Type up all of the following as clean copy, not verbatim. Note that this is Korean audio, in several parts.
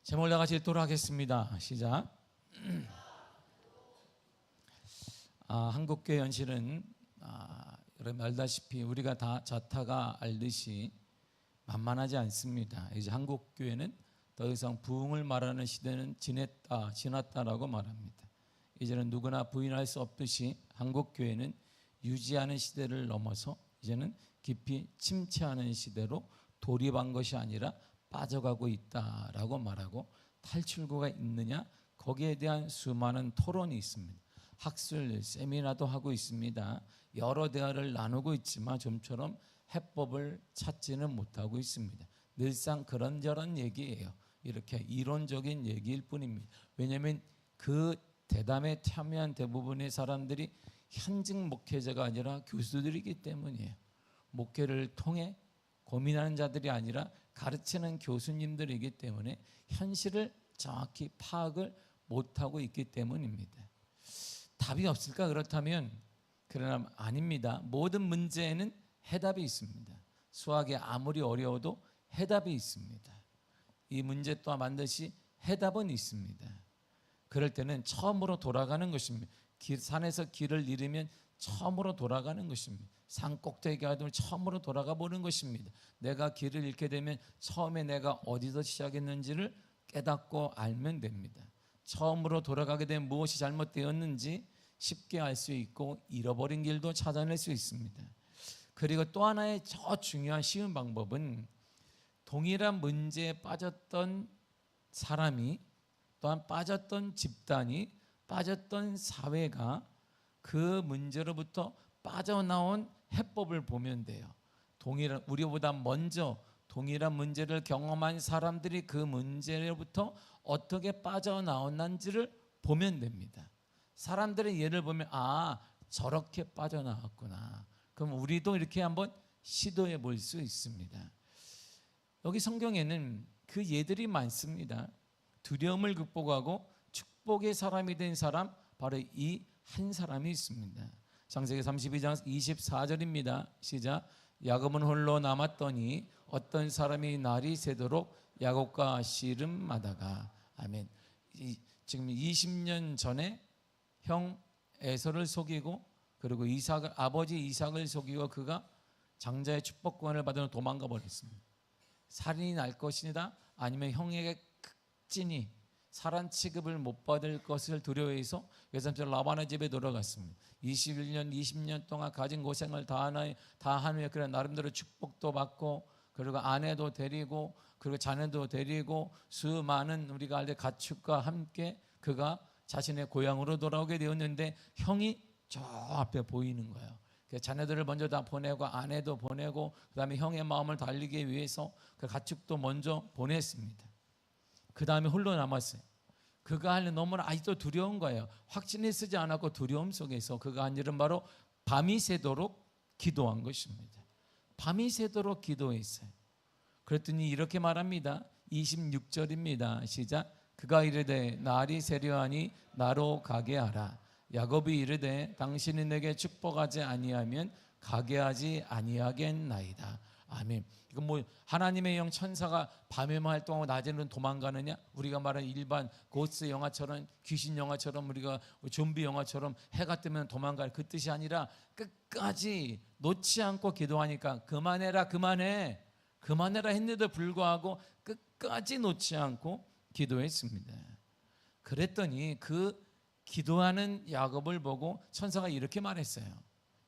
제목을 다 같이 읽도록 하겠습니다. 시작. 한국교회 현실은 여러분 알다시피 우리가 다 자타가 알듯이 만만하지 않습니다. 이제 한국교회는 더 이상 부흥을 말하는 시대는 지났다라고 말합니다. 이제는 누구나 부인할 수 없듯이 한국교회는 유지하는 시대를 넘어서 이제는 깊이 침체하는 시대로 돌입한 것이 아니라 빠져가고 있다라고 말하고, 탈출구가 있느냐? 거기에 대한 수많은 토론이 있습니다. 학술, 세미나도 하고 있습니다. 여러 대화를 나누고 있지만 좀처럼 해법을 찾지는 못하고 있습니다. 늘상 그런저런 얘기예요. 이렇게 이론적인 얘기일 뿐입니다. 왜냐하면 그 대담에 참여한 대부분의 사람들이 현직 목회자가 아니라 교수들이기 때문이에요. 목회를 통해 고민하는 자들이 아니라 가르치는 교수님들이기 때문에 현실을 정확히 파악을 못하고 있기 때문입니다. 답이 없을까? 그렇다면 그러나 아닙니다. 모든 문제에는 해답이 있습니다. 수학이 아무리 어려워도 해답이 있습니다. 이 문제 또한 반드시 해답은 있습니다. 그럴 때는 처음으로 돌아가는 것입니다. 산에서 길을 잃으면 처음으로 돌아가는 것입니다. 산 꼭대기에 가면 처음으로 돌아가 보는 것입니다. 내가 길을 잃게 되면 처음에 내가 어디서 시작했는지를 깨닫고 알면 됩니다. 처음으로 돌아가게 되면 무엇이 잘못되었는지 쉽게 알 수 있고 잃어버린 길도 찾아낼 수 있습니다. 그리고 또 하나의 저 중요한 쉬운 방법은 동일한 문제에 빠졌던 사람이, 또한 빠졌던 집단이, 빠졌던 사회가 그 문제로부터 빠져나온 해법을 보면 돼요. 우리보다 먼저 동일한 문제를 경험한 사람들이 그 문제로부터 어떻게 빠져나왔는지를 보면 됩니다. 사람들의 예를 보면 저렇게 빠져나왔구나. 그럼 우리도 이렇게 한번 시도해 볼 수 있습니다. 여기 성경에는 그 예들이 많습니다. 두려움을 극복하고 축복의 사람이 된 사람, 바로 이 한 사람이 있습니다. 창세기 32장 24절입니다. 시작. 야곱은 홀로 남았더니 어떤 사람이 날이 새도록 야곱과 씨름하다가. 아멘. 지금 20년 전에 형 에서를 속이고, 그리고 아버지 이삭을 속이고 그가 장자의 축복권을 받으러 도망가 버렸습니다. 살인이 날 것이다, 아니면 형에게 극진히 살한 취급을 못 받을 것을 두려워해서 외삼촌 라반의 집에 들어갔습니다. 21년, 20년 동안 가진 고생을 다 한 후에 그래 나름대로 축복도 받고, 그리고 아내도 데리고, 그리고 자녀도 데리고 수많은 우리가 알 때 가축과 함께 그가 자신의 고향으로 돌아오게 되었는데, 형이 저 앞에 보이는 거예요. 자녀들을 먼저 다 보내고 아내도 보내고 그 다음에 형의 마음을 달리기 위해서 그 가축도 먼저 보냈습니다. 그 다음에 홀로 남았어요. 그가 할 일은 너무나 아직도 두려운 거예요. 확신이 쓰지 않았고 두려움 속에서 그가 한 일은 바로 밤이 새도록 기도한 것입니다. 밤이 새도록 기도했어요. 그랬더니 이렇게 말합니다. 26절입니다. 시작. 그가 이르되 날이 새려하니 나로 가게 하라. 야곱이 이르되 당신이 내게 축복하지 아니하면 가게 하지 아니하겠나이다. 아멘. 이건 하나님의 영 천사가 밤에만 활동하고 낮에는 도망가느냐? 우리가 말하는 일반 고스 영화처럼, 귀신 영화처럼, 우리가 좀비 영화처럼 해가 뜨면 도망갈 그 뜻이 아니라 끝까지 놓지 않고 기도하니까 그만해라 했는데도 불구하고 끝까지 놓지 않고 기도했습니다. 그랬더니 그 기도하는 야곱을 보고 천사가 이렇게 말했어요.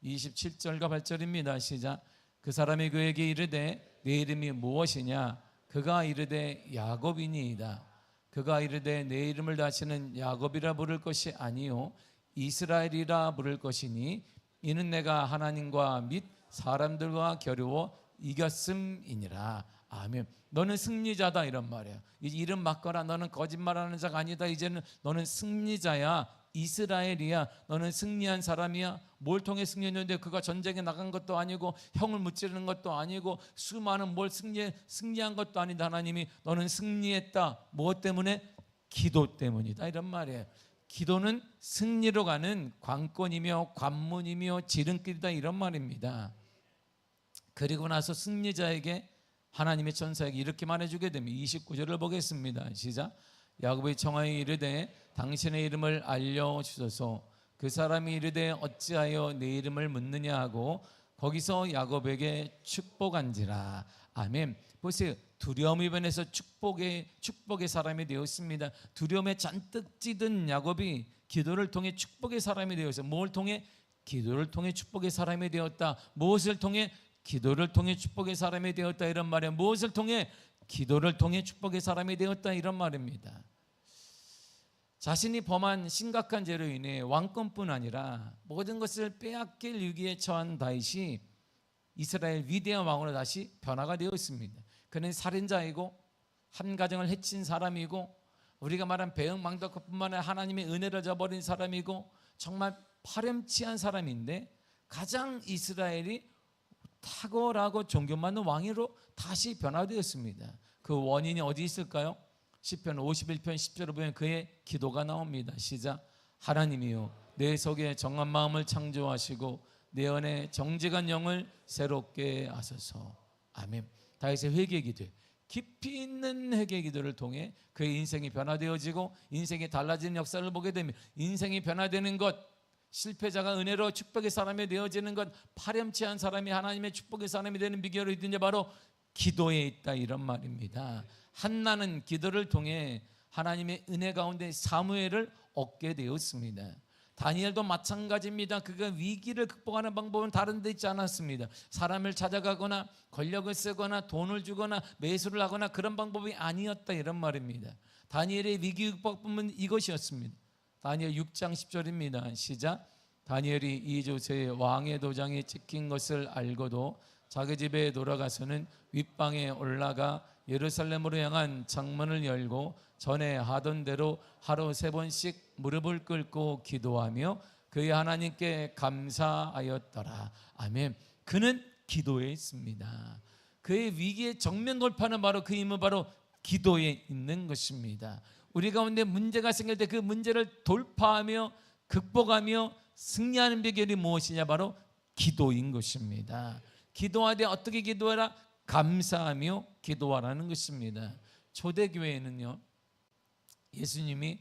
27절과 8절입니다. 시작. 그 사람이 그에게 이르되 내 이름이 무엇이냐? 그가 이르되 야곱이니이다. 그가 이르되 내 이름을 다시는 야곱이라 부를 것이 아니요 이스라엘이라 부를 것이니 이는 내가 하나님과 및 사람들과 겨루어 이겼음이니라. 아멘. 너는 승리자다 이런 말이에요. 이제 이름 바꿔라. 너는 거짓말하는 자가 아니다. 이제는 너는 승리자야. 이스라엘이야. 너는 승리한 사람이야. 뭘 통해 승리했는데 그가 전쟁에 나간 것도 아니고 형을 무찌르는 것도 아니고 수많은 뭘 승리한 것도 아니다. 하나님이 너는 승리했다. 무엇 때문에? 기도 때문이다 이런 말이에요. 기도는 승리로 가는 관건이며 관문이며 지름길이다 이런 말입니다. 그리고 나서 승리자에게 하나님의 천사에게 이렇게 말해주게 됩니다. 29절을 보겠습니다. 시작. 야곱이 청하여 이르되 당신의 이름을 알려주소서. 그 사람이 이르되 어찌하여 내 이름을 묻느냐 하고 거기서 야곱에게 축복한지라. 아멘. 보세요. 두려움이 변해서 축복의 사람이 되었습니다. 두려움에 잔뜩 찌든 야곱이 기도를 통해 축복의 사람이 되었어요. 뭘 통해? 기도를 통해 축복의 사람이 되었다. 무엇을 통해? 기도를 통해 축복의 사람이 되었다. 이런 말이에요. 무엇을 통해? 기도를 통해 축복의 사람이 되었다. 이런 말입니다. 자신이 범한 심각한 죄로 인해 왕권뿐 아니라 모든 것을 빼앗길 위기에 처한 다윗이 이스라엘 위대한 왕으로 다시 변화가 되었습니다. 그는 살인자이고 한 가정을 해친 사람이고 우리가 말한 배은망덕뿐만 아니라 하나님의 은혜를 저버린 사람이고 정말 파렴치한 사람인데 가장 이스라엘이 탁월하고 존경받는 왕으로 다시 변화되었습니다. 그 원인이 어디 있을까요? 시편 51편 10절을 보면 그의 기도가 나옵니다. 시작. 하나님이여 내 속에 정한 마음을 창조하시고 내 안에 정직한 영을 새롭게 하소서. 아멘. 다윗의 회개 기도, 깊이 있는 회개 기도를 통해 그의 인생이 변화되어지고 인생이 달라지는 역사를 보게 됩니다. 인생이 변화되는 것, 실패자가 은혜로 축복의 사람이 되어지는 것, 파렴치한 사람이 하나님의 축복의 사람이 되는 비결이 있든지 바로 기도에 있다. 이런 말입니다. 한나는 기도를 통해 하나님의 은혜 가운데 사무엘을 얻게 되었습니다. 다니엘도 마찬가지입니다. 그가 위기를 극복하는 방법은 다른 데 있지 않았습니다. 사람을 찾아가거나 권력을 쓰거나 돈을 주거나 매수를 하거나 그런 방법이 아니었다. 이런 말입니다. 다니엘의 위기 극복법은 이것이었습니다. 다니엘 6장 10절입니다. 시작. 다니엘이 이조세의 왕의 도장이 찍힌 것을 알고도 자기 집에 돌아가서는 윗방에 올라가 예루살렘으로 향한 창문을 열고 전에 하던 대로 하루 3번씩 무릎을 꿇고 기도하며 그의 하나님께 감사하였더라. 아멘. 그는 기도에 있습니다. 그의 위기의 정면 돌파는 바로 그 힘은 바로 기도에 있는 것입니다. 우리 가운데 문제가 생길 때 그 문제를 돌파하며 극복하며 승리하는 비결이 무엇이냐? 바로 기도인 것입니다. 기도하되 어떻게 기도하라? 감사하며 기도하라는 것입니다. 초대교회에는요, 예수님이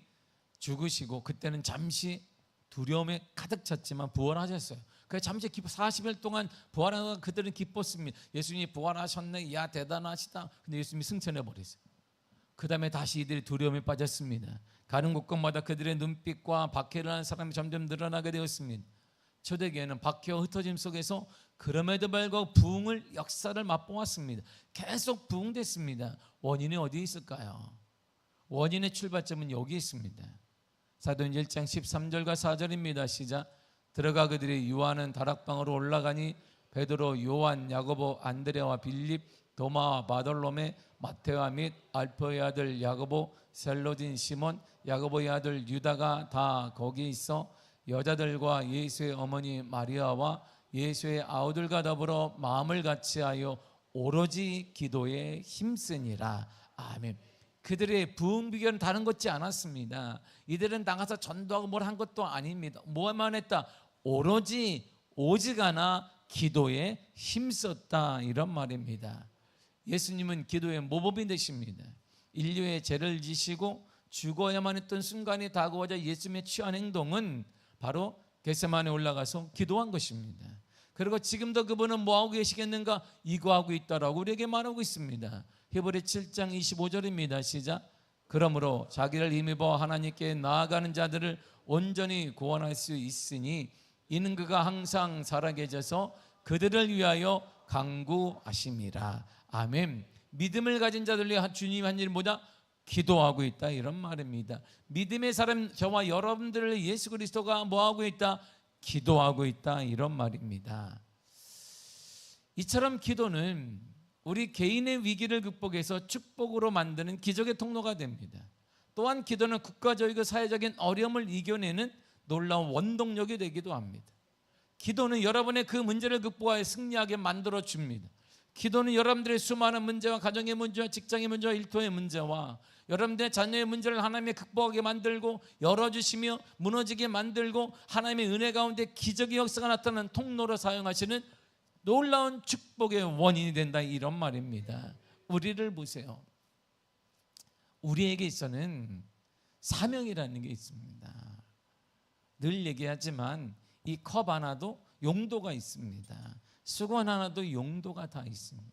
죽으시고 그때는 잠시 두려움에 가득 찼지만 부활하셨어요. 그래서 잠시 40일 동안 부활하다가 그들은 기뻤습니다. 예수님이 부활하셨네, 야 대단하시다. 근데 예수님이 승천해 버렸어요. 그 다음에 다시 이들이 두려움에 빠졌습니다. 가는 곳곳마다 그들의 눈빛과 박해를 하는 사람이 점점 늘어나게 되었습니다. 초대교회는 박해와 흩어짐 속에서 그럼에도 불구하고 부흥을 역사를 맛보았습니다. 계속 부흥됐습니다. 원인이 어디에 있을까요? 원인의 출발점은 여기 있습니다. 사도행전 1장 13절과 4절입니다. 시작. 들어가 그들이 유하는 다락방으로 올라가니 베드로, 요한, 야고보, 안드레와 빌립, 도마와 바돌로메, 마테와 및 알포의 아들 야고보, 셀로딘 시몬, 야고보의 아들 유다가 다 거기 있어 여자들과 예수의 어머니 마리아와 예수의 아우들과 더불어 마음을 같이하여 오로지 기도에 힘쓰니라. 아멘. 그들의 부흥 비결은 다른 것지 않았습니다. 이들은 나가서 전도하고 뭘 한 것도 아닙니다. 뭐만 했다? 오로지 오직 하나 기도에 힘썼다. 이런 말입니다. 예수님은 기도의 모범이 되십니다. 인류의 죄를 지시고 죽어야만 했던 순간이 다가오자 예수님의 취한 행동은 바로 겟세마네에 올라가서 기도한 것입니다. 그리고 지금도 그분은 뭐하고 계시겠는가? 이거 하고 있다라고 우리에게 말하고 있습니다. 히브리 7장 25절입니다. 시작. 그러므로 자기를 힘입어 하나님께 나아가는 자들을 온전히 구원할 수 있으니 이는 그가 항상 살아계셔서 그들을 위하여 간구하심이라. 아멘. 믿음을 가진 자들이 주님 한 일 뭐다? 기도하고 있다. 이런 말입니다. 믿음의 사람 저와 여러분들을 예수 그리스도가 뭐하고 있다? 기도하고 있다. 이런 말입니다. 이처럼 기도는 우리 개인의 위기를 극복해서 축복으로 만드는 기적의 통로가 됩니다. 또한 기도는 국가적이고 사회적인 어려움을 이겨내는 놀라운 원동력이 되기도 합니다. 기도는 여러분의 그 문제를 극복하여 승리하게 만들어 줍니다. 기도는 여러분들의 수많은 문제와 가정의 문제와 직장의 문제와 일터의 문제와 여러분들의 자녀의 문제를 하나님의 극복하게 만들고 열어주시며 무너지게 만들고 하나님의 은혜 가운데 기적의 역사가 나타나는 통로로 사용하시는 놀라운 축복의 원인이 된다. 이런 말입니다. 우리를 보세요. 우리에게 있어는 사명이라는 게 있습니다. 늘 얘기하지만 이 컵 하나도 용도가 있습니다. 수건 하나도 용도가 다 있습니다.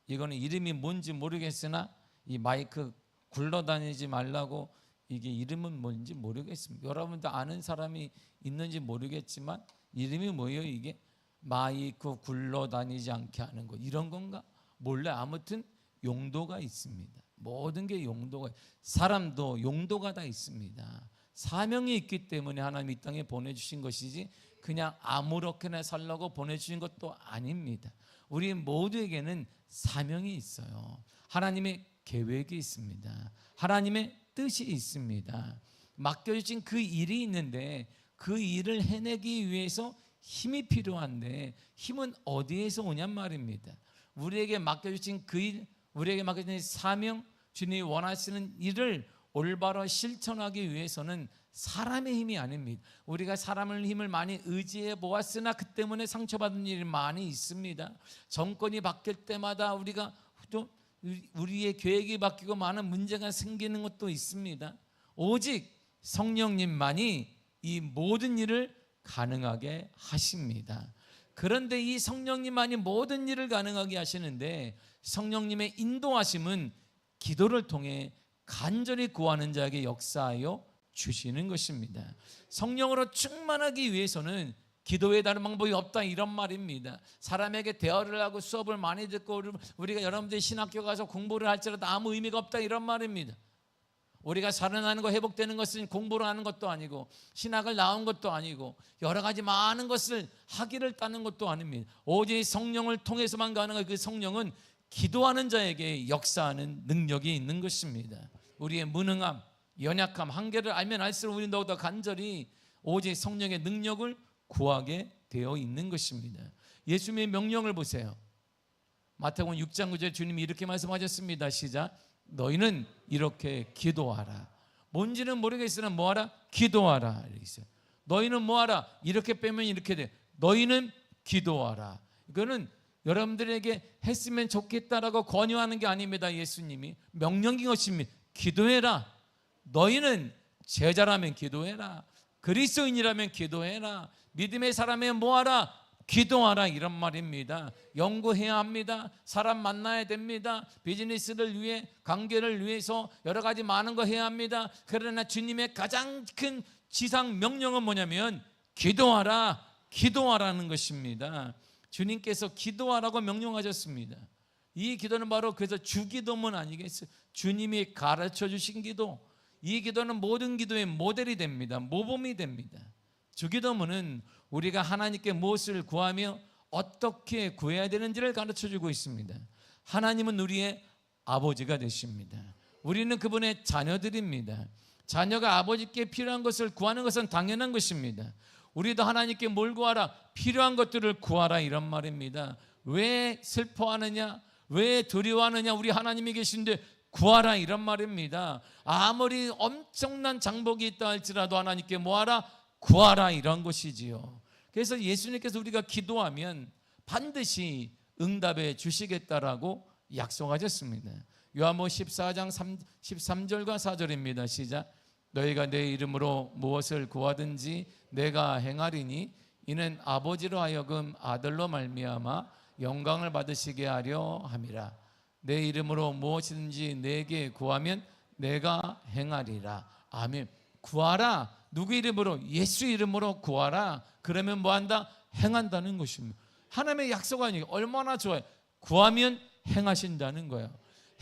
이거는 이름이 뭔지 모르겠으나 이 마이크 굴러다니지 말라고 이게 이름은 뭔지 모르겠습니다. 여러분도 아는 사람이 있는지 모르겠지만 이름이 뭐예요? 이게 마이크 굴러다니지 않게 하는 거 이런 건가? 몰래 아무튼 용도가 있습니다. 모든 게 용도가, 사람도 용도가 다 있습니다. 사명이 있기 때문에 하나님 이 땅에 보내주신 것이지 그냥 아무렇게나 살라고 보내주신 것도 아닙니다. 우리 모두에게는 사명이 있어요. 하나님의 계획이 있습니다. 하나님의 뜻이 있습니다. 맡겨주신 그 일이 있는데 그 일을 해내기 위해서 힘이 필요한데 힘은 어디에서 오냔 말입니다. 우리에게 맡겨주신 그 일, 우리에게 맡겨진 사명, 주님이 원하시는 일을 올바로 실천하기 위해서는 사람의 힘이 아닙니다. 우리가 사람의 힘을 많이 의지해 보았으나 그 때문에 상처받은 일이 많이 있습니다. 정권이 바뀔 때마다 우리가 또 우리의 계획이 바뀌고 많은 문제가 생기는 것도 있습니다. 오직 성령님만이 이 모든 일을 가능하게 하십니다. 그런데 이 성령님만이 모든 일을 가능하게 하시는데 성령님의 인도하심은 기도를 통해 간절히 구하는 자에게 역사하여 주시는 것입니다. 성령으로 충만하기 위해서는 기도에 다른 방법이 없다 이런 말입니다. 사람에게 대화를 하고 수업을 많이 듣고 우리가 여러분들이 신학교 가서 공부를 할지라도 아무 의미가 없다 이런 말입니다. 우리가 살아나는 거 회복되는 것은 공부를 하는 것도 아니고 신학을 나온 것도 아니고 여러 가지 많은 것을 하기를 따는 것도 아닙니다. 오직 성령을 통해서만 가능한 그 성령은 기도하는 자에게 역사하는 능력이 있는 것입니다. 우리의 무능함, 연약함, 한계를 알면 알수록 우리는 더욱더 간절히 오직 성령의 능력을 구하게 되어 있는 것입니다. 예수님의 명령을 보세요. 마태복음 6장 9절 주님이 이렇게 말씀하셨습니다. 시작. 너희는 이렇게 기도하라. 뭔지는 모르겠으나 뭐하라? 기도하라. 이렇게 있어요. 너희는 뭐하라? 이렇게 빼면 이렇게 돼. 너희는 기도하라. 이거는 여러분들에게 했으면 좋겠다라고 권유하는 게 아닙니다. 예수님이 명령인 것입니다. 기도해라. 너희는 제자라면 기도해라. 그리스도인이라면 기도해라. 믿음의 사람이면 뭐하라? 기도하라 이런 말입니다. 연구해야 합니다. 사람 만나야 됩니다. 비즈니스를 위해, 관계를 위해서 여러 가지 많은 거 해야 합니다. 그러나 주님의 가장 큰 지상 명령은 뭐냐면 기도하라, 기도하라는 것입니다. 주님께서 기도하라고 명령하셨습니다. 이 기도는 바로 그래서 주기도문 아니겠어요? 주님이 가르쳐 주신 기도. 이 기도는 모든 기도의 모델이 됩니다. 모범이 됩니다. 주기도문은 우리가 하나님께 무엇을 구하며 어떻게 구해야 되는지를 가르쳐주고 있습니다. 하나님은 우리의 아버지가 되십니다. 우리는 그분의 자녀들입니다. 자녀가 아버지께 필요한 것을 구하는 것은 당연한 것입니다. 우리도 하나님께 뭘 구하라? 필요한 것들을 구하라 이런 말입니다. 왜 슬퍼하느냐? 왜 두려워하느냐? 우리 하나님이 계신데 구하라 이런 말입니다. 아무리 엄청난 장복이 있다 할지라도 하나님께 뭐하라? 구하라 이런 것이지요. 그래서 예수님께서 우리가 기도하면 반드시 응답해 주시겠다라고 약속하셨습니다. 요한복음 14장 13절과 4절입니다. 시작. 너희가 내 이름으로 무엇을 구하든지 내가 행하리니 이는 아버지로 하여금 아들로 말미암아 영광을 받으시게 하려 함이라. 내 이름으로 무엇이든지 내게 구하면 내가 행하리라. 아멘. 구하라. 누구 이름으로? 예수 이름으로 구하라. 그러면 뭐한다? 행한다는 것입니다. 하나님의 약속 아니에요. 얼마나 좋아요. 구하면 행하신다는 거예요.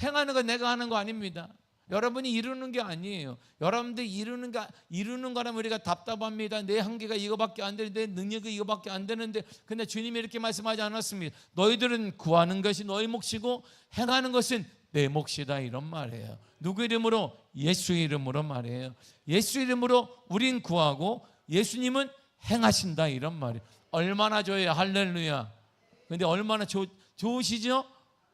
행하는 건 내가 하는 거 아닙니다. 여러분이 이루는 게 아니에요. 여러분들이 이루는 거라면 우리가 답답합니다. 내 한계가 이거밖에 안 되는데, 내 능력이 이거밖에 안 되는데, 근데 주님이 이렇게 말씀하지 않았습니다. 너희들은 구하는 것이 너희 몫이고 행하는 것은 내 몫이다 이런 말이에요. 누구 이름으로? 예수 이름으로 말이에요. 예수 이름으로 우린 구하고 예수님은 행하신다 이런 말이에요. 얼마나 좋아요. 할렐루야. 근데 얼마나 좋으시죠?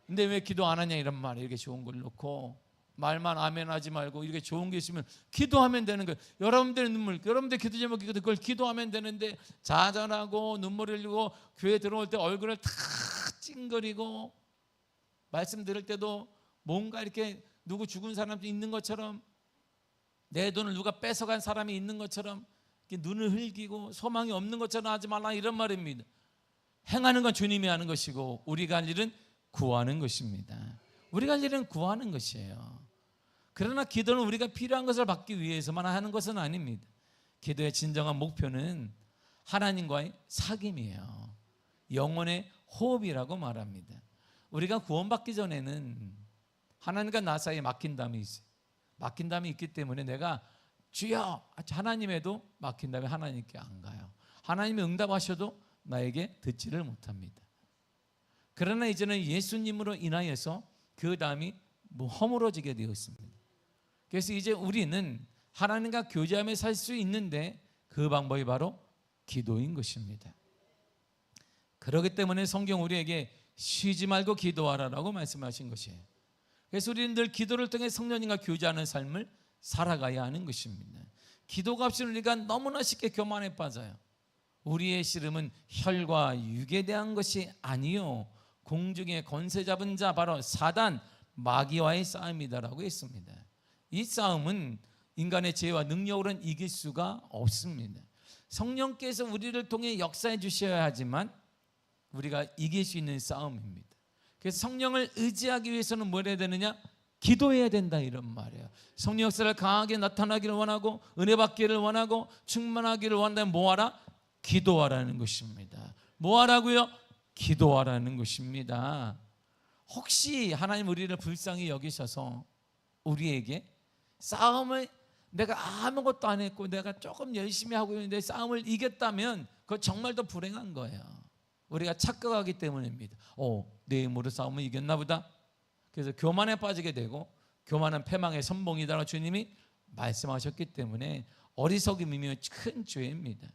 근데 왜 기도 안 하냐 이런 말이에요. 이렇게 좋은 걸 놓고 말만 아멘 하지 말고 이렇게 좋은 게 있으면 기도하면 되는 거예요. 여러분들의 눈물, 여러분들 기도 제목이 그걸 기도하면 되는데 좌절하고 눈물 흘리고 교회 들어올 때 얼굴을 다 찡그리고 말씀 들을 때도 뭔가 이렇게 누구 죽은 사람도 있는 것처럼, 내 돈을 누가 뺏어간 사람이 있는 것처럼 이렇게 눈을 흘기고 소망이 없는 것처럼 하지 말라, 이런 말입니다. 행하는 건 주님이 하는 것이고 우리가 할 일은 구하는 것입니다. 우리가 할 일은 구하는 것이에요. 그러나 기도는 우리가 필요한 것을 받기 위해서만 하는 것은 아닙니다. 기도의 진정한 목표는 하나님과의 사귐이에요. 영혼의 호흡이라고 말합니다. 우리가 구원받기 전에는 하나님과 나 사이에 막힌담이 있어요. 막힌담이 있기 때문에 내가 주여 하나님에도 막힌 다음에 하나님께 안 가요. 하나님이 응답하셔도 나에게 듣지를 못합니다. 그러나 이제는 예수님으로 인하여서 그 담이 허물어지게 되었습니다. 그래서 이제 우리는 하나님과 교제하며 살 수 있는데 그 방법이 바로 기도인 것입니다. 그렇기 때문에 성경 우리에게 쉬지 말고 기도하라라고 말씀하신 것이에요. 그래서 우리는 늘 기도를 통해 성령님과 교제하는 삶을 살아가야 하는 것입니다. 기도가 없이는 우리가 너무나 쉽게 교만에 빠져요. 우리의 씨름은 혈과 육에 대한 것이 아니요 공중의 권세 잡은 자 바로 사단 마귀와의 싸움이다라고 했습니다. 이 싸움은 인간의 지혜와 능력으로는 이길 수가 없습니다. 성령께서 우리를 통해 역사해 주셔야 하지만 우리가 이길 수 있는 싸움입니다. 그래서 성령을 의지하기 위해서는 뭘 해야 되느냐? 기도해야 된다, 이런 말이에요. 성령 역사를 강하게 나타나기를 원하고 은혜 받기를 원하고 충만하기를 원한다면 뭐하라? 기도하라는 것입니다. 뭐하라고요? 기도하라는 것입니다. 혹시 하나님 우리를 불쌍히 여기셔서 우리에게 싸움을 내가 아무것도 안 했고 내가 조금 열심히 하고 있는데 싸움을 이겼다면 그거 정말 더 불행한 거예요. 우리가 착각하기 때문입니다. 내 힘으로 싸움을 이겼나 보다. 그래서 교만에 빠지게 되고 교만은 패망의 선봉이다라고 주님이 말씀하셨기 때문에 어리석음이며 큰 죄입니다.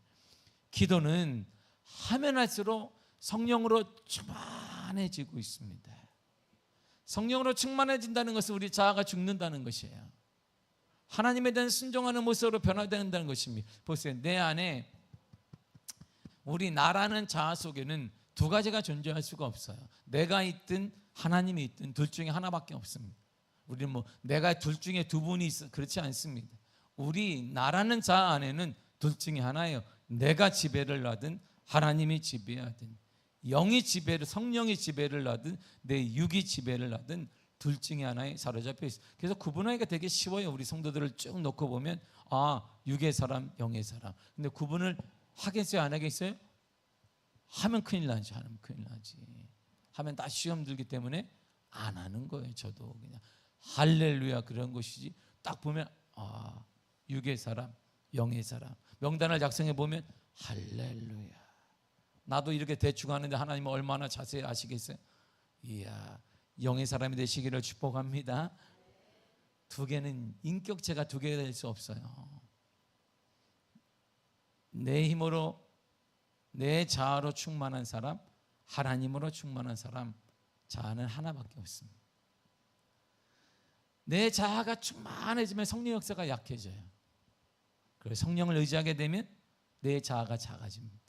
기도는 하면 할수록 성령으로 충만해지고 있습니다. 성령으로 충만해진다는 것은 우리 자아가 죽는다는 것이에요. 하나님에 대한 순종하는 모습으로 변화된다는 것입니다. 보세요. 내 안에 우리 나라는 자아 속에는 두 가지가 존재할 수가 없어요. 내가 있든 하나님이 있든 둘 중에 하나밖에 없습니다. 우리는 내가 둘 중에 두 분이 있어, 그렇지 않습니다. 우리 나라는 자아 안에는 둘 중에 하나예요. 내가 지배를 하든 하나님이 지배하든, 영이 지배를, 성령이 지배를 하든 내 육이 지배를 하든 둘 중에 하나에 사로잡혀 있어요. 그래서 구분하기가 되게 쉬워요. 우리 성도들을 쭉 놓고 보면 육의 사람, 영의 사람. 근데 구분을 하겠어요, 안 하겠어요? 하면 큰일 나지, 하면 큰일 나지. 하면 다 시험 들기 때문에 안 하는 거예요. 저도 그냥 할렐루야 그런 것이지. 딱 보면 육의 사람, 영의 사람. 명단을 작성해 보면 할렐루야. 나도 이렇게 대충 하는데 하나님은 얼마나 자세히 아시겠어요? 이야, 영의 사람이 되시기를 축복합니다. 두 개는 인격체가 두 개가 될 수 없어요. 내 힘으로 내 자아로 충만한 사람, 하나님으로 충만한 사람, 자아는 하나밖에 없습니다. 내 자아가 충만해지면 성령 역사가 약해져요. 그래서 성령을 의지하게 되면 내 자아가 작아집니다.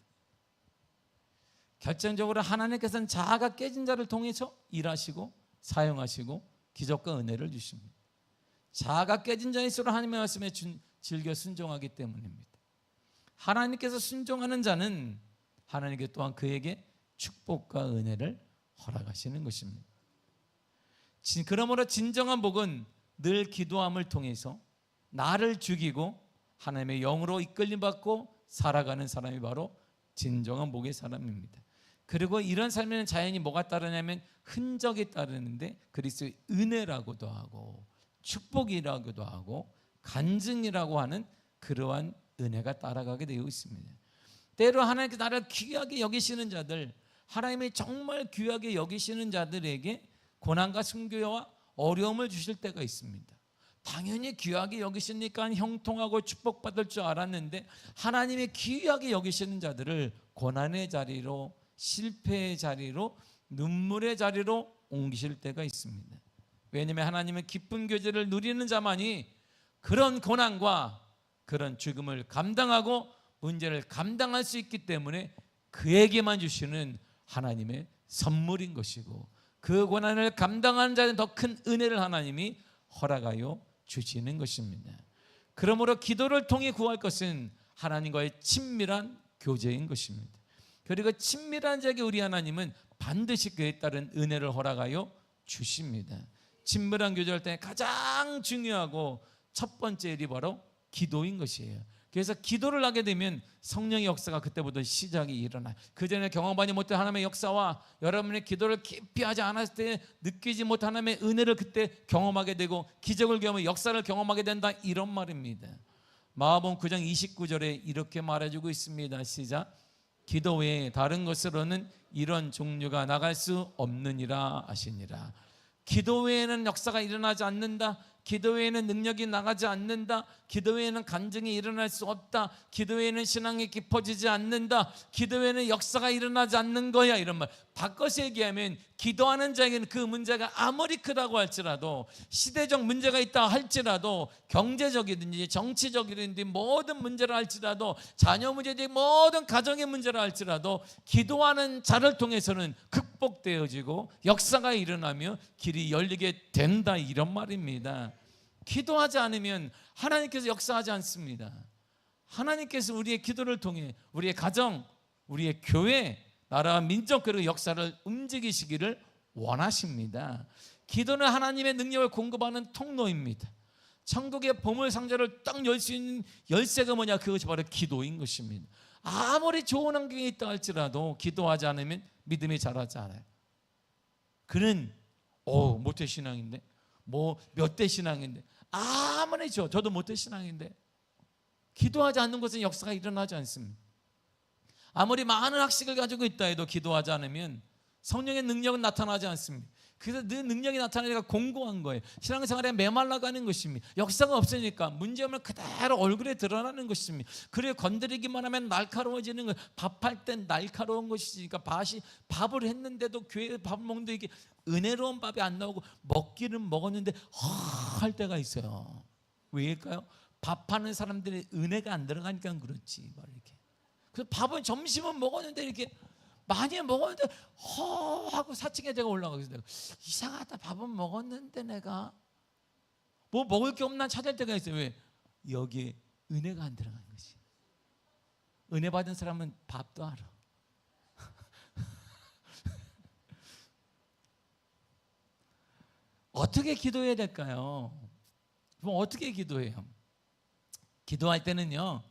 결정적으로 하나님께서는 자아가 깨진 자를 통해서 일하시고 사용하시고 기적과 은혜를 주십니다. 자아가 깨진 자일수록 하나님의 말씀에 즐겨 순종하기 때문입니다. 하나님께서 순종하는 자는 하나님께 또한 그에게 축복과 은혜를 허락하시는 것입니다. 그러므로 진정한 복은 늘 기도함을 통해서 나를 죽이고 하나님의 영으로 이끌림 받고 살아가는 사람이 바로 진정한 복의 사람입니다. 그리고 이런 삶에는 자연히 뭐가 따르냐면 흔적이 따르는데 그리스도의 은혜라고도 하고 축복이라고도 하고 간증이라고 하는 그러한 은혜가 따라가게 되어 있습니다. 때로 하나님께서 나를 귀하게 여기시는 자들, 하나님이 정말 귀하게 여기시는 자들에게 고난과 순교와 어려움을 주실 때가 있습니다. 당연히 귀하게 여기시니까 형통하고 축복받을 줄 알았는데 하나님이 귀하게 여기시는 자들을 고난의 자리로, 실패의 자리로, 눈물의 자리로 옮기실 때가 있습니다. 왜냐하면 하나님은 기쁜 교제를 누리는 자만이 그런 고난과 그런 죽음을 감당하고 문제를 감당할 수 있기 때문에 그에게만 주시는 하나님의 선물인 것이고 그 고난을 감당하는 자는 더 큰 은혜를 하나님이 허락하여 주시는 것입니다. 그러므로 기도를 통해 구할 것은 하나님과의 친밀한 교제인 것입니다. 그리고 친밀한 자에게 우리 하나님은 반드시 그에 따른 은혜를 허락하여 주십니다. 친밀한 교제할 때 가장 중요하고 첫 번째 일이 바로 기도인 것이에요. 그래서 기도를 하게 되면 성령의 역사가 그때부터 시작이 일어나요. 그 전에 경험하지 못한 하나님의 역사와 여러분의 기도를 깊이 하지 않았을 때 느끼지 못한 하나님의 은혜를 그때 경험하게 되고 기적을 경험하고 역사를 경험하게 된다, 이런 말입니다. 마가복음 9장 29절에 이렇게 말해주고 있습니다. 시작. 기도 외에 다른 것으로는 이런 종류가 나갈 수 없느니라 하시니라. 기도 외에는 역사가 일어나지 않는다. 기도 외에는 능력이 나가지 않는다. 기도 외에는 간증이 일어날 수 없다. 기도 외에는 신앙이 깊어지지 않는다. 기도 외에는 역사가 일어나지 않는 거야, 이런 말. 바꿔서 얘기하면 기도하는 자에게는 그 문제가 아무리 크다고 할지라도, 시대적 문제가 있다 할지라도, 경제적이든지 정치적이든지 모든 문제를 할지라도, 자녀 문제든지 모든 가정의 문제를 할지라도 기도하는 자를 통해서는 극복되어지고 역사가 일어나며 길이 열리게 된다, 이런 말입니다. 기도하지 않으면 하나님께서 역사하지 않습니다. 하나님께서 우리의 기도를 통해 우리의 가정, 우리의 교회, 나라와 민족, 그리고 역사를 움직이시기를 원하십니다. 기도는 하나님의 능력을 공급하는 통로입니다. 천국의 보물 상자를 딱 열 수 있는 열쇠가 뭐냐? 그것이 바로 기도인 것입니다. 아무리 좋은 환경에 있다 할지라도 기도하지 않으면 믿음이 자라지 않아요. 그는 모태 신앙인데, 몇 대 신앙인데, 아무리 저도 모태 신앙인데, 기도하지 않는 것은 역사가 일어나지 않습니다. 아무리 많은 학식을 가지고 있다 해도 기도하지 않으면 성령의 능력은 나타나지 않습니다. 그래서 늘 능력이 나타나니까 공고한 거예요. 신앙생활에 메말라가는 것입니다. 역사가 없으니까 문제점을 그대로 얼굴에 드러나는 것입니다. 그리고 건드리기만 하면 날카로워지는 거예요. 밥할 땐 날카로운 것이니까, 밥을 했는데도 교회에 밥을 먹는데 이게 은혜로운 밥이 안 나오고 먹기는 먹었는데 할 때가 있어요. 왜일까요? 밥하는 사람들의 은혜가 안 들어가니까 그렇지. 이렇게. 그래서 밥은 점심은 먹었는데 이렇게 많이 먹었는데 하고 4층에 제가 올라가서 내가 이상하다, 밥은 먹었는데 내가 뭐 먹을 게 없나 찾을 때가 있어요. 왜? 여기에 은혜가 안 들어간 것이. 은혜 받은 사람은 밥도 알아. 어떻게 기도해야 될까요? 그럼 어떻게 기도해요? 기도할 때는요,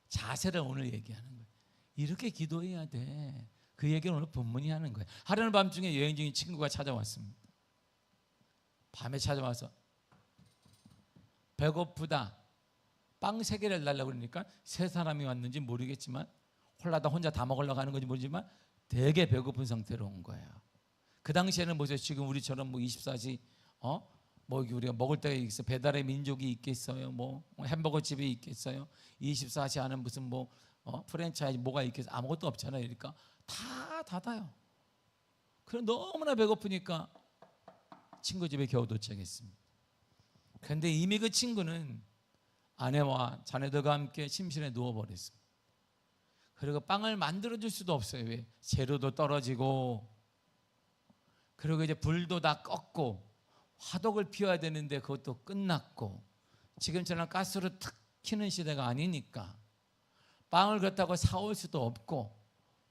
자세를 오늘 얘기하는 거예요. 이렇게 기도해야 돼. 그 얘기를 오늘 본문이 하는 거예요. 하루는 밤중에 여행 중인 친구가 찾아왔습니다. 밤에 찾아와서 배고프다, 빵 3개를 달라고 그러니까 세 사람이 왔는지 모르겠지만, 홀라당 혼자 다 먹으려고 하는 건지 모르지만 되게 배고픈 상태로 온 거예요. 그 당시에는 보세요, 지금 우리처럼 24시 우리가 먹을 때가 있어, 배달의 민족이 있겠어요? 햄버거 집이 있겠어요? 24시 하는 무슨 프랜차이즈 뭐가 있겠어요? 아무것도 없잖아요. 그러니까 다 닫아요. 그럼 너무나 배고프니까 친구 집에 겨우 도착했습니다. 그런데 이미 그 친구는 아내와 자녀들과 함께 침실에 누워버렸습니다. 그리고 빵을 만들어줄 수도 없어요. 왜? 재료도 떨어지고, 그리고 이제 불도 다 껐고, 화덕을 피워야 되는데 그것도 끝났고, 지금처럼 가스로 탁 켜는 시대가 아니니까 빵을 그렇다고 사올 수도 없고,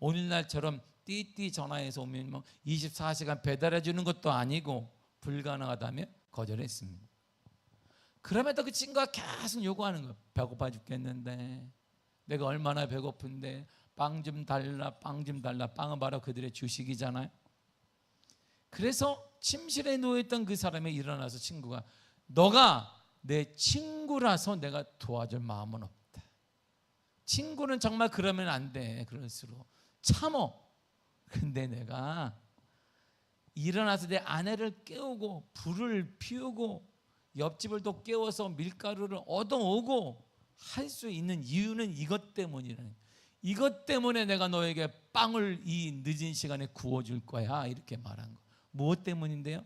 오늘날처럼 띠띠 전화해서 오면 24시간 배달해 주는 것도 아니고 불가능하다며 거절했습니다. 그럼에도 그 친구가 계속 요구하는 거예요. 배고파 죽겠는데, 내가 얼마나 배고픈데 빵 좀 달라, 빵 좀 달라. 빵은 바로 그들의 주식이잖아요. 그래서 침실에 누워있던 그 사람이 일어나서 친구가, 너가 내 친구라서 내가 도와줄 마음은 없다. 친구는 정말 그러면 안 돼. 그럴수록 참어. 근데 내가 일어나서 내 아내를 깨우고 불을 피우고 옆집을 또 깨워서 밀가루를 얻어오고 할 수 있는 이유는 이것 때문이라는, 이것 때문에 내가 너에게 빵을 이 늦은 시간에 구워줄 거야, 이렇게 말한 거. 무엇 때문인데요?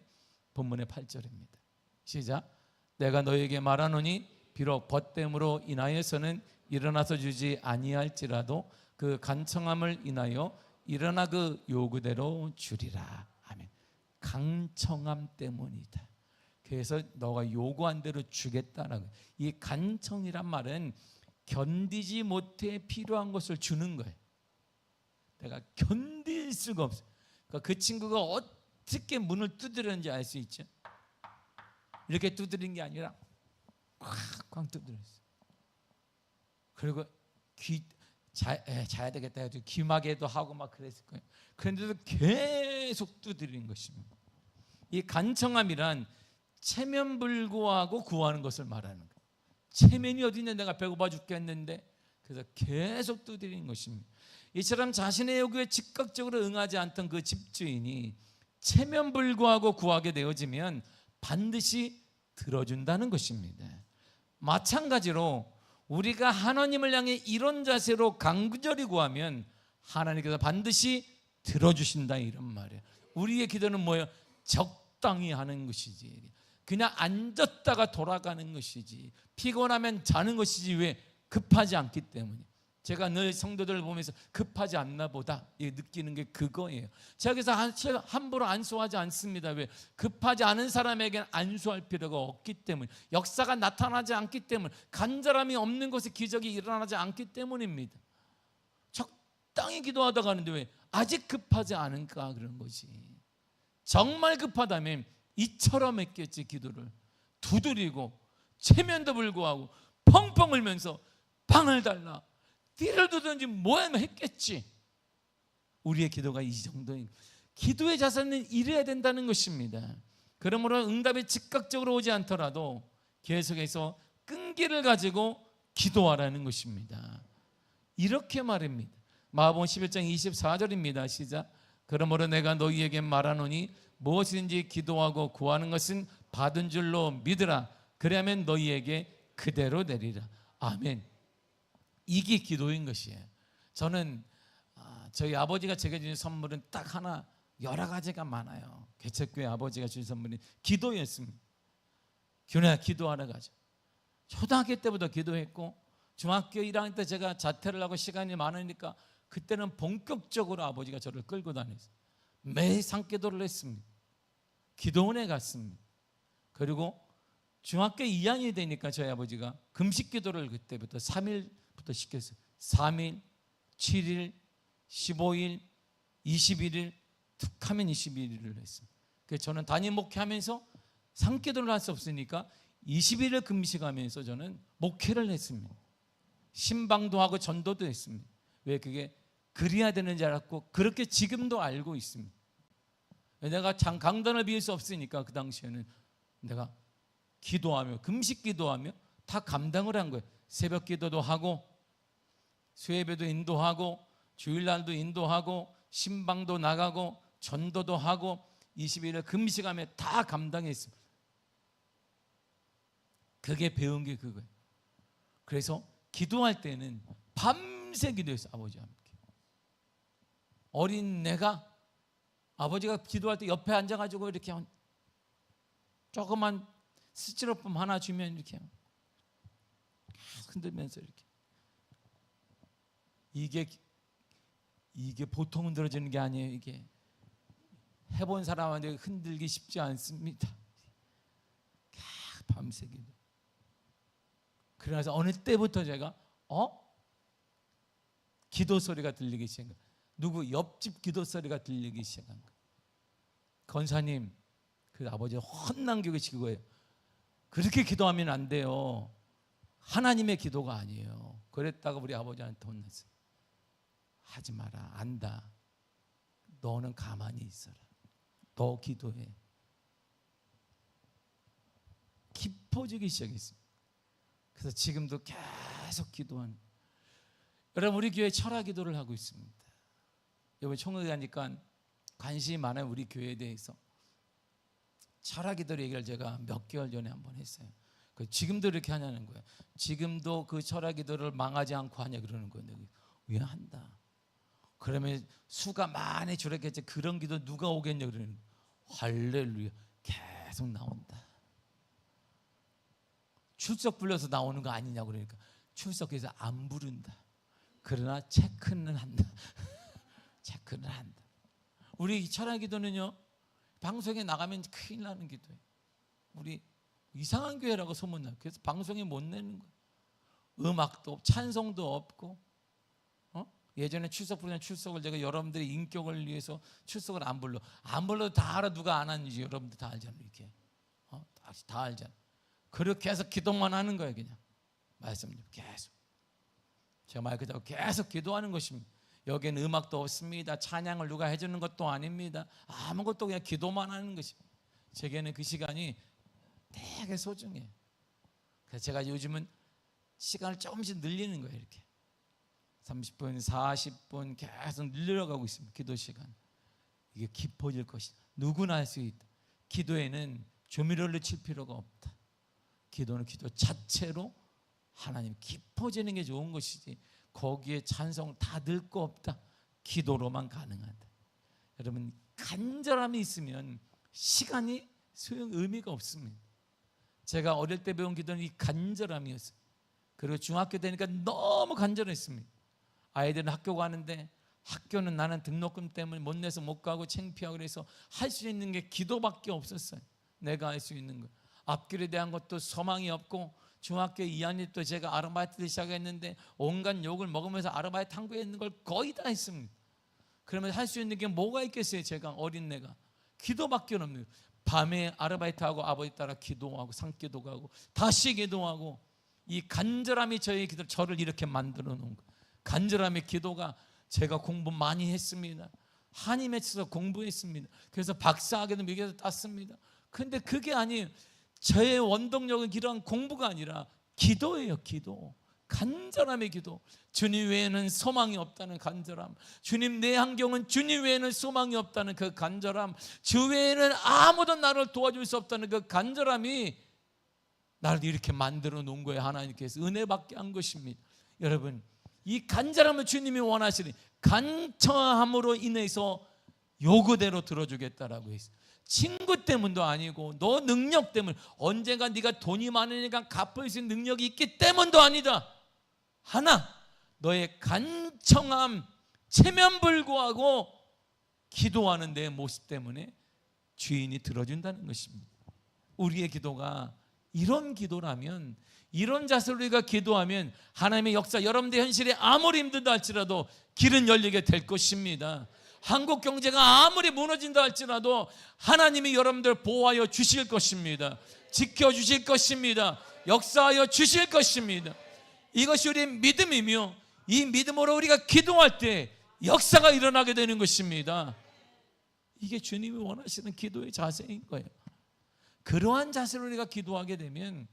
본문의 8절입니다. 시작. 내가 너에게 말하노니 비록 벗됨으로 인하여서는 일어나서 주지 아니할지라도 그 간청함을 인하여 일어나 그 요구대로 주리라. 아멘. 간청함 때문이다. 그래서 너가 요구한 대로 주겠다라고. 이 간청이란 말은 견디지 못해 필요한 것을 주는 거예요. 내가 견딜 수가 없어. 그러니까 그 친구가 어떻게 문을 두드렸는지 알 수 있죠. 이렇게 두드린 게 아니라 꽉 두드렸어. 그리고 자야 되겠다 해서 귀마개도 하고 막 그랬을 거예요. 그런데도 계속 두드리는 것입니다. 이 간청함이란 체면불구하고 구하는 것을 말하는 거예요. 체면이 어디 있는데 내가 배고파 죽겠는데, 그래서 계속 두드리는 것입니다. 이처럼 자신의 요구에 즉각적으로 응하지 않던 그 집주인이 체면불구하고 구하게 되어지면 반드시 들어준다는 것입니다. 마찬가지로 우리가 하나님을 향해 이런 자세로 간절히 구하면 하나님께서 반드시 들어주신다, 이런 말이에요. 우리의 기도는 뭐예요? 적당히 하는 것이지, 그냥 앉았다가 돌아가는 것이지, 피곤하면 자는 것이지, 왜? 급하지 않기 때문에. 제가 늘 성도들을 보면서 급하지 않나 보다 느끼는 게 그거예요. 제가 그래서 함부로 안수하지 않습니다. 왜? 급하지 않은 사람에게는 안수할 필요가 없기 때문에, 역사가 나타나지 않기 때문에, 간절함이 없는 곳에 기적이 일어나지 않기 때문입니다. 적당히 기도하다 가는데 왜? 아직 급하지 않은가, 그런 거지. 정말 급하다면 이처럼 했겠지. 기도를 두드리고 체면도 불구하고 펑펑 울면서 방을 달라, 띠를 두든지 뭐하면 했겠지. 우리의 기도가 이 정도인, 기도의 자세는 이래야 된다는 것입니다. 그러므로 응답이 즉각적으로 오지 않더라도 계속해서 끈기를 가지고 기도하라는 것입니다. 이렇게 말입니다. 마가복음 11장 24절입니다. 시작. 그러므로 내가 너희에게 말하노니 무엇이든지 기도하고 구하는 것은 받은 줄로 믿으라. 그리하면 너희에게 그대로 되리라. 아멘. 이게 기도인 것이에요. 저는 저희 아버지가 제게 주신 선물은 딱 하나, 여러 가지가 많아요. 개척교회 아버지가 주신 선물이 기도였습니다. 교회에 기도하러 가죠. 초등학교 때부터 기도했고, 중학교 1학년 때 제가 자퇴를 하고 시간이 많으니까 그때는 본격적으로 아버지가 저를 끌고 다녔어요. 매일 산기도를 했습니다. 기도원에 갔습니다. 그리고 중학교 2학년이 되니까 저희 아버지가 금식기도를 그때부터 3일부터 시켰어요. 3일, 7일, 15일, 21일, 툭하면 21일을 했습니다. 그래서 저는 담임 목회하면서 산기도를 할 수 없으니까 20일을 금식하면서 저는 목회를 했습니다. 신방도 하고 전도도 했습니다. 왜? 그게 그래야 되는 줄 알았고, 그렇게 지금도 알고 있습니다. 내가 강단을 비울 수 없으니까 그 당시에는 내가 기도하며 금식 기도하며 다 감당을 한 거예요. 새벽 기도도 하고, 수예배도 인도하고, 주일날도 인도하고, 신방도 나가고, 전도도 하고, 20일을 금식하며 다 감당했습니다. 그게 배운 게 그거예요. 그래서 기도할 때는 밤새 기도했어요. 아버지와 함께. 어린 내가 아버지가 기도할 때 옆에 앉아가지고 이렇게 조그만 스티로폼 하나 주면 이렇게 흔들면서 이렇게, 이게 보통 흔들어지는 게 아니에요. 이게 해본 사람한테 흔들기 쉽지 않습니다. 밤새 기도. 그래서 어느 때부터 제가 기도 소리가 들리기 시작한 거예요. 누구 옆집 기도 소리가 들리기 시작한 거예요. 권사님, 그 아버지가 혼난 교육이 그거예요. 그렇게 기도하면 안 돼요. 하나님의 기도가 아니에요. 그랬다가 우리 아버지한테 혼났어요. 하지 마라. 안다. 너는 가만히 있어라. 너 기도해. 깊어지기 시작했습니다. 그래서 지금도 계속 기도하는. 여러분, 우리 교회 철학 기도를 하고 있습니다. 이번에 총회 가니까 관심이 많아요. 우리 교회에 대해서. 철학 기도 얘기를 제가 몇 개월 전에 한번 했어요. 지금도 이렇게 하냐는 거예요. 지금도 그 철학 기도를 망하지 않고 하냐 그러는 거예요. 왜 한다? 그러면 수가 많이 줄었겠지. 그런 기도 누가 오겠냐 그러는 거예요. 할렐루야. 계속 나온다. 출석 불러서 나오는 거 아니냐고 그러니까 출석해서 안 부른다. 그러나 체크는 한다. 체크는 한다. 우리 철학 기도는요, 방송에 나가면 큰일 나는 기도예요. 우리 이상한 교회라고 소문나요. 그래서 방송에 못 내는 거예요. 음악도 없고 찬송도 없고. 예전에 출석 부르는 출석을 제가 여러분들의 인격을 위해서 출석을 안 불러도 다 알아. 누가 안 하는지 여러분들 다 알잖아요. 이렇게 다 알잖아요. 그렇게 해서 기도만 하는 거예요. 그냥 말씀님 계속 제가 말 그대로 계속 기도하는 것입니다. 여기는 음악도 없습니다. 찬양을 누가 해주는 것도 아닙니다. 아무것도 그냥 기도만 하는 것입니다. 제게는 그 시간이 되게 소중해요. 그래서 제가 요즘은 시간을 조금씩 늘리는 거예요. 이렇게 30분, 40분 계속 늘려가고 있습니다. 기도 시간. 이게 깊어질 것이다. 누구나 할 수 있다. 기도에는 조미료를 칠 필요가 없다. 기도는 기도 자체로 하나님 깊어지는 게 좋은 것이지 거기에 찬송 다 넣을 거 없다. 기도로만 가능하다. 여러분 간절함이 있으면 시간이 소용 의미가 없습니다. 제가 어릴 때 배운 기도는 이 간절함이었어요. 그리고 중학교 되니까 너무 간절했습니다. 아이들은 학교 가는데 학교는 나는 등록금 때문에 못 내서 못 가고 창피하고 그래서 할 수 있는 게 기도밖에 없었어요. 내가 할 수 있는 거. 앞길에 대한 것도 소망이 없고 중학교 2학년 때 제가 아르바이트를 시작했는데 온갖 욕을 먹으면서 아르바이트 탐구했는 걸 거의 다 했습니다. 그러면 할 수 있는 게 뭐가 있겠어요? 제가 어린애가 기도밖에 없는. 밤에 아르바이트하고 아버지 따라 기도하고 산기도 가고 다시 기도하고 이 간절함이 저를 이렇게 만들어 놓은 거예요. 간절함의 기도가 제가 공부 많이 했습니다. 한이 맺혀서 공부했습니다. 그래서 박사학위도 미국에서 땄습니다. 그런데 그게 아니에요. 저의 원동력은 이러한 공부가 아니라 기도예요. 기도. 간절함의 기도. 주님 외에는 소망이 없다는 간절함. 주님 내 환경은 주님 외에는 소망이 없다는 그 간절함. 주 외에는 아무도 나를 도와줄 수 없다는 그 간절함이 나를 이렇게 만들어 놓은 거예요. 하나님께서 은혜받게 한 것입니다. 여러분 이 간절함을 주님이 원하시니 간절함으로 인해서 요구대로 들어주겠다라고 했어요. 친구 때문도 아니고 너 능력 때문, 언젠가 네가 돈이 많으니까 갚을 수 있는 능력이 있기 때문도 아니다. 하나, 너의 간청함, 체면불구하고 기도하는 내 모습 때문에 주인이 들어준다는 것입니다. 우리의 기도가 이런 기도라면, 이런 자세로 우리가 기도하면 하나님의 역사, 여러분들 현실에 아무리 힘들다 할지라도 길은 열리게 될 것입니다. 한국 경제가 아무리 무너진다 할지라도 하나님이 여러분들 보호하여 주실 것입니다. 지켜주실 것입니다. 역사하여 주실 것입니다. 이것이 우리의 믿음이며 이 믿음으로 우리가 기도할 때 역사가 일어나게 되는 것입니다. 이게 주님이 원하시는 기도의 자세인 거예요. 그러한 자세로 우리가 기도하게 되면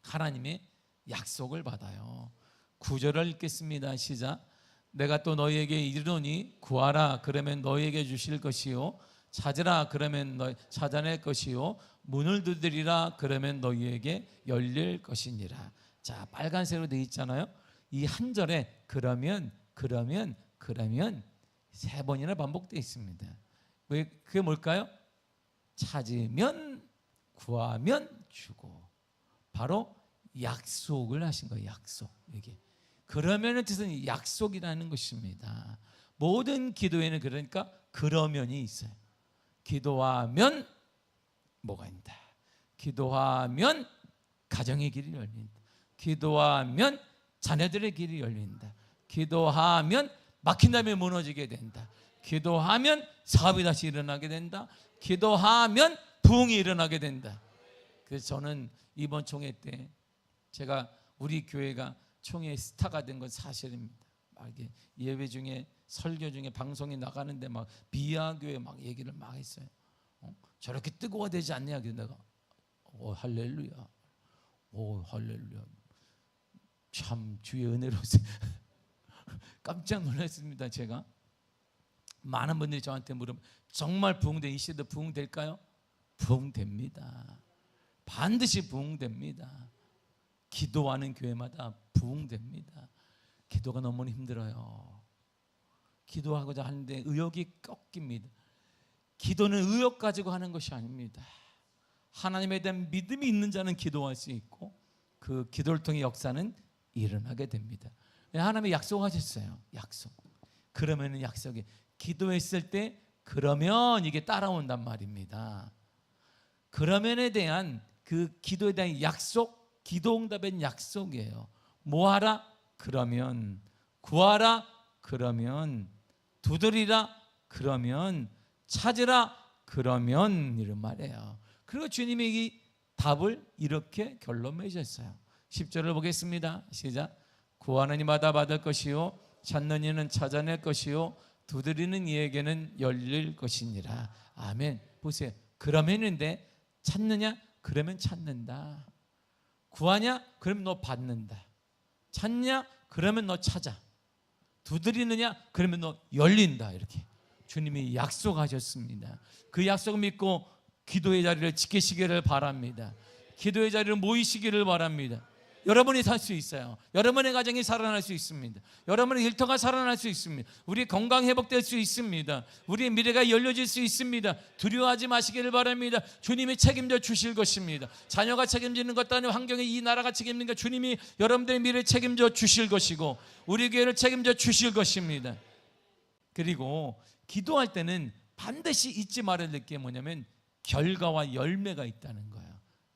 하나님의 약속을 받아요. 9절을 읽겠습니다. 시작. 내가 또 너희에게 이르노니 구하라 그러면 너희에게 주실 것이요 찾으라 그러면 너희 찾아낼 것이요 문을 두드리라 그러면 너희에게 열릴 것이니라. 자, 빨간색으로 되어 있잖아요. 이 한 절에 그러면 세 번이나 반복되어 있습니다. 왜 그게 뭘까요? 찾으면 구하면 주고 바로 약속을 하신 거예요. 약속. 이게 그러면의 뜻은 약속이라는 것입니다. 모든 기도에는 그러니까 그러면이 있어요. 기도하면 뭐가 있다. 기도하면 가정의 길이 열린다. 기도하면 자녀들의 길이 열린다. 기도하면 막힌 다음에 무너지게 된다. 기도하면 사업이 다시 일어나게 된다. 기도하면 부흥이 일어나게 된다. 그래서 저는 이번 총회 때 제가 우리 교회가 총회의 스타가 된 건 사실입니다. 막 예배 중에 설교 중에 방송에 나가는데 막 비하교회 막 얘기를 막 했어요. 저렇게 뜨거워되지 않냐? 내가 할렐루야. 할렐루야. 참 주의 은혜로 깜짝 놀랐습니다. 제가 많은 분들이 저한테 물으면 정말 부흥된 이 시대 부흥될까요? 부흥됩니다. 반드시 부흥됩니다. 기도하는 교회마다 부흥됩니다. 기도가 너무 힘들어요. 기도하고자 하는데 의욕이 꺾입니다. 기도는 의욕 가지고 하는 것이 아닙니다. 하나님에 대한 믿음이 있는 자는 기도할 수 있고 그 기도를 통해 역사는 일어나게 됩니다. 하나님이 약속하셨어요. 약속. 그러면 약속이 기도했을 때 그러면 이게 따라온단 말입니다. 그러면에 대한 그 기도에 대한 약속, 기도응답은 약속이에요. 뭐하라? 그러면. 구하라? 그러면. 두드리라? 그러면. 찾으라? 그러면. 이런 말이에요. 그리고 주님이 이 답을 이렇게 결론 맺으셨어요. 10절을 보겠습니다. 시작. 구하는 이마다 받을 것이요 찾는 이는 찾아낼 것이요 두드리는 이에게는 열릴 것이니라. 아멘. 보세요. 그러면인데 찾느냐? 그러면 찾는다. 구하냐? 그러면 너 받는다. 찾냐? 그러면 너 찾아. 두드리느냐? 그러면 너 열린다. 이렇게 주님이 약속하셨습니다. 그 약속 믿고 기도의 자리를 지키시기를 바랍니다. 기도의 자리를 모이시기를 바랍니다. 여러분이 살 수 있어요. 여러분의 가정이 살아날 수 있습니다. 여러분의 일터가 살아날 수 있습니다. 우리의 건강 회복될 수 있습니다. 우리의 미래가 열려질 수 있습니다. 두려워하지 마시기를 바랍니다. 주님이 책임져 주실 것입니다. 자녀가 책임지는 것도 아니고 환경이 이 나라가 책임지는 것, 주님이 여러분들의 미래를 책임져 주실 것이고 우리 교회를 책임져 주실 것입니다. 그리고 기도할 때는 반드시 잊지 말아야 될 게 뭐냐면 결과와 열매가 있다는 거예요.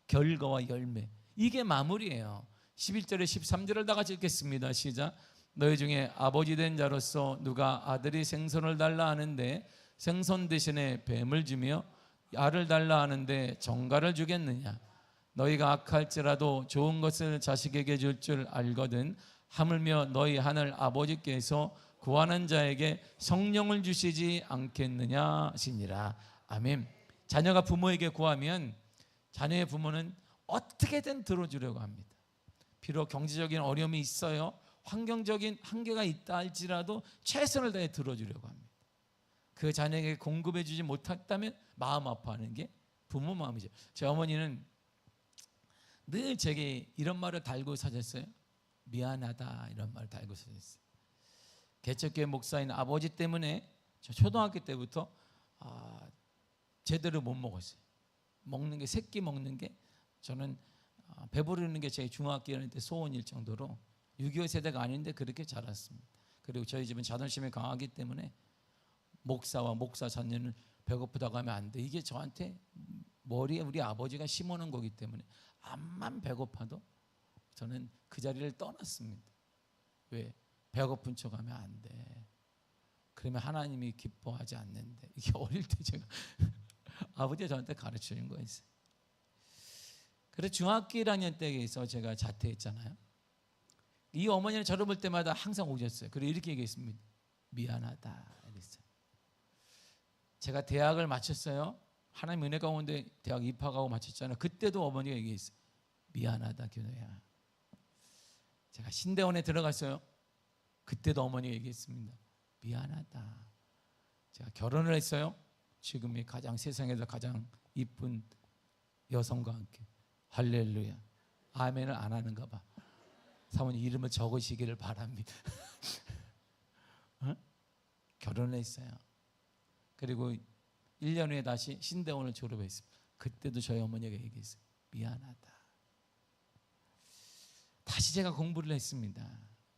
결과와 열매. 이게 마무리예요. 11절에 13절을 다 같이 읽겠습니다. 시작. 너희 중에 아버지 된 자로서 누가 아들이 생선을 달라 하는데 생선 대신에 뱀을 주며 알을 달라 하는데 정갈을 주겠느냐? 너희가 악할지라도 좋은 것을 자식에게 줄 줄 알거든 하물며 너희 하늘 아버지께서 구하는 자에게 성령을 주시지 않겠느냐 하시니라. 아멘. 자녀가 부모에게 구하면 자녀의 부모는 어떻게든 들어주려고 합니다. 비록 경제적인 어려움이 있어요. 환경적인 한계가 있다 할지라도 최선을 다해 들어주려고 합니다. 그 자녀에게 공급해 주지 못했다면 마음 아파하는 게 부모 마음이죠. 제 어머니는 늘 제게 이런 말을 달고 사셨어요. 미안하다 이런 말을 달고 사셨어요. 개척교회 목사인 아버지 때문에 저 초등학교 때부터 제대로 못 먹었어요. 먹는 게 새끼 먹는 게 저는 배부르는 게 제 중학교 때 소원일 정도로 6.25 세대가 아닌데 그렇게 자랐습니다. 그리고 저희 집은 자존심이 강하기 때문에 목사와 목사 자녀는 배고프다고 하면 안 돼. 이게 저한테 머리에 우리 아버지가 심어놓은 거기 때문에 암만 배고파도 저는 그 자리를 떠났습니다. 왜? 배고픈 척하면 안 돼. 그러면 하나님이 기뻐하지 않는데. 이게 어릴 때 제가 아버지가 저한테 가르쳐준 거였어요. 그래서 중학교 1학년 때에서 제가 자퇴했잖아요. 이 어머니는 저를 볼 때마다 항상 오셨어요. 그리고 이렇게 얘기했습니다. 미안하다 이랬어요. 제가 대학을 마쳤어요. 하나님 은혜 가운데 대학 입학하고 마쳤잖아요. 그때도 어머니가 얘기했어요. 미안하다 규노야. 제가 신대원에 들어갔어요. 그때도 어머니가 얘기했습니다. 미안하다. 제가 결혼을 했어요. 지금이 가장 세상에서 가장 이쁜 여성과 함께. 할렐루야. 아멘을 안 하는가 봐. 사모님 이름을 적으시기를 바랍니다. 어? 결혼을 했어요. 그리고 1년 후에 다시 신대원을 졸업했습니다. 그때도 저희 어머니가 얘기했어요. 미안하다. 다시 제가 공부를 했습니다.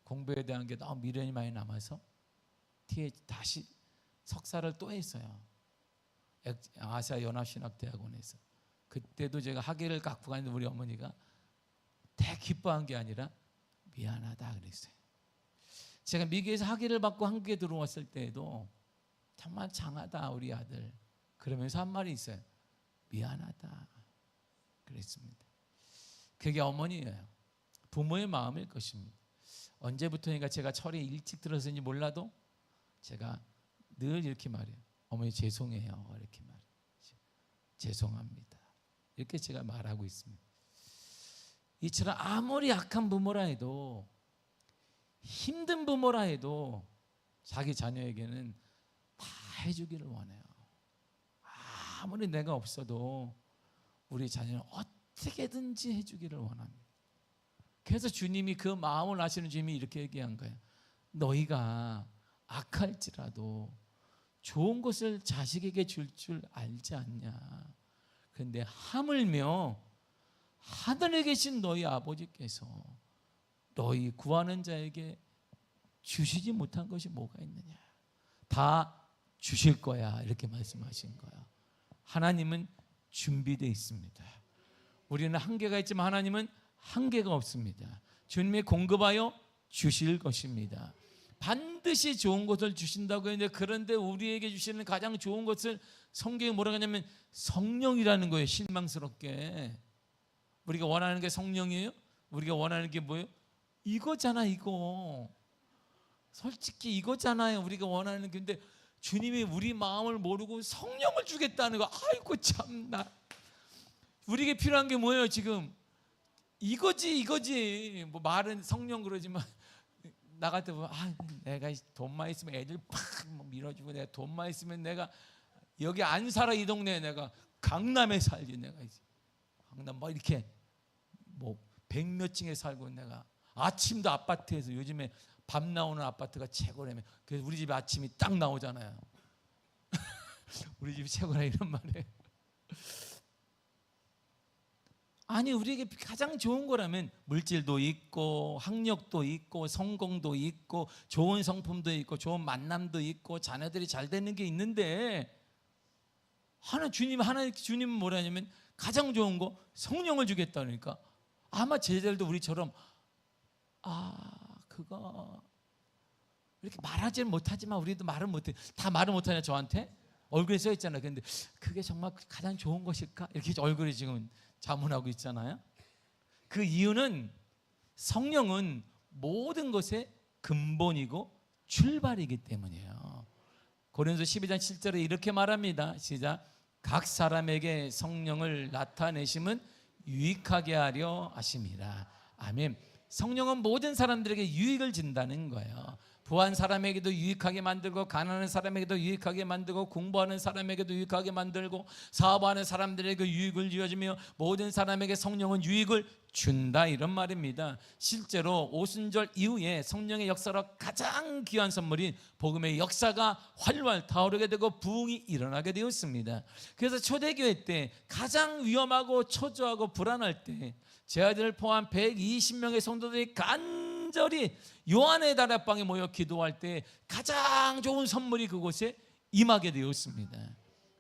공부에 대한 게 너무 미련이 많이 남아서 뒤에 다시 석사를 또 했어요. 아시아 연합신학대학원에서. 그때도 제가 학위를 갖고 갔는데 우리 어머니가 되게 기뻐한 게 아니라 미안하다 그랬어요. 제가 미국에서 학위를 받고 한국에 들어왔을 때에도 정말 장하다 우리 아들 그러면서 한 말이 있어요. 미안하다 그랬습니다. 그게 어머니예요. 부모의 마음일 것입니다. 언제부터인가 제가 철이 일찍 들어서는지 몰라도 제가 늘 이렇게 말해요. 어머니 죄송해요 이렇게 말해요. 죄송합니다 이렇게 제가 말하고 있습니다. 이처럼 아무리 약한 부모라 해도 힘든 부모라 해도 자기 자녀에게는 다 해주기를 원해요. 아무리 내가 없어도 우리 자녀는 어떻게든지 해주기를 원합니다. 그래서 주님이 그 마음을 아시는 주님이 이렇게 얘기한 거예요. 너희가 악할지라도 좋은 것을 자식에게 줄 줄 알지 않냐. 그런데 하물며 하늘에 계신 너희 아버지께서 너희 구하는 자에게 주시지 못한 것이 뭐가 있느냐. 다 주실 거야 이렇게 말씀하신 거야. 하나님은 준비되어 있습니다. 우리는 한계가 있지만 하나님은 한계가 없습니다. 주님이 공급하여 주실 것입니다. 반드시 좋은 것을 주신다고 했는데, 그런데 우리에게 주시는 가장 좋은 것을 성경이 뭐라고 하냐면 성령이라는 거예요. 실망스럽게 우리가 원하는 게 성령이에요? 우리가 원하는 게 뭐예요? 이거잖아. 이거 솔직히 이거잖아요. 우리가 원하는 게. 근데 주님이 우리 마음을 모르고 성령을 주겠다는 거. 아이고 참나. 우리에게 필요한 게 뭐예요 지금? 이거지. 뭐 말은 성령 그러지만 나갈 때 보면 내가 돈만 있으면 애들 팍 밀어주고, 내가 돈만 있으면 내가 여기 안 살아, 이 동네에 내가 강남에 살지, 내가 이제 강남 뭐 이렇게 뭐 100몇 층에 살고, 내가 아침도 아파트에서, 요즘에 밤 나오는 아파트가 최고라며. 그래서 우리 집에 아침이 딱 나오잖아요. 우리 집이 최고라 이런 말이에요. 아니, 우리에게 가장 좋은 거라면 물질도 있고 학력도 있고 성공도 있고 좋은 성품도 있고 좋은 만남도 있고 자녀들이 잘 되는 게 있는데, 주님은 뭐라냐면 가장 좋은 거 성령을 주겠다니까. 아마 제자들도 우리처럼 그거 이렇게 말하지는 못하지만 우리도 말을 못해. 다 말을 못하냐 저한테? 얼굴에 써 있잖아요. 근데 그게 정말 가장 좋은 것일까? 이렇게 얼굴이 지금 자문하고 있잖아요. 그 이유는 성령은 모든 것의 근본이고 출발이기 때문이에요. 고린도서 12장 7절에 이렇게 말합니다. 시작. 각 사람에게 성령을 나타내심은 유익하게 하려 하심이라. 아멘. 성령은 모든 사람들에게 유익을 준다는 거예요. 부한 사람에게도 유익하게 만들고, 가난한 사람에게도 유익하게 만들고, 공부하는 사람에게도 유익하게 만들고, 사업하는 사람들에게 유익을 주어주며 모든 사람에게 성령은 유익을 준다, 이런 말입니다. 실제로 오순절 이후에 성령의 역사로 가장 귀한 선물인 복음의 역사가 활활 타오르게 되고 부흥이 일어나게 되었습니다. 그래서 초대교회 때 가장 위험하고 초조하고 불안할 때 제 아들 포함 120명의 성도들이 간절히 요한의 다락방에 모여 기도할 때 가장 좋은 선물이 그곳에 임하게 되었습니다.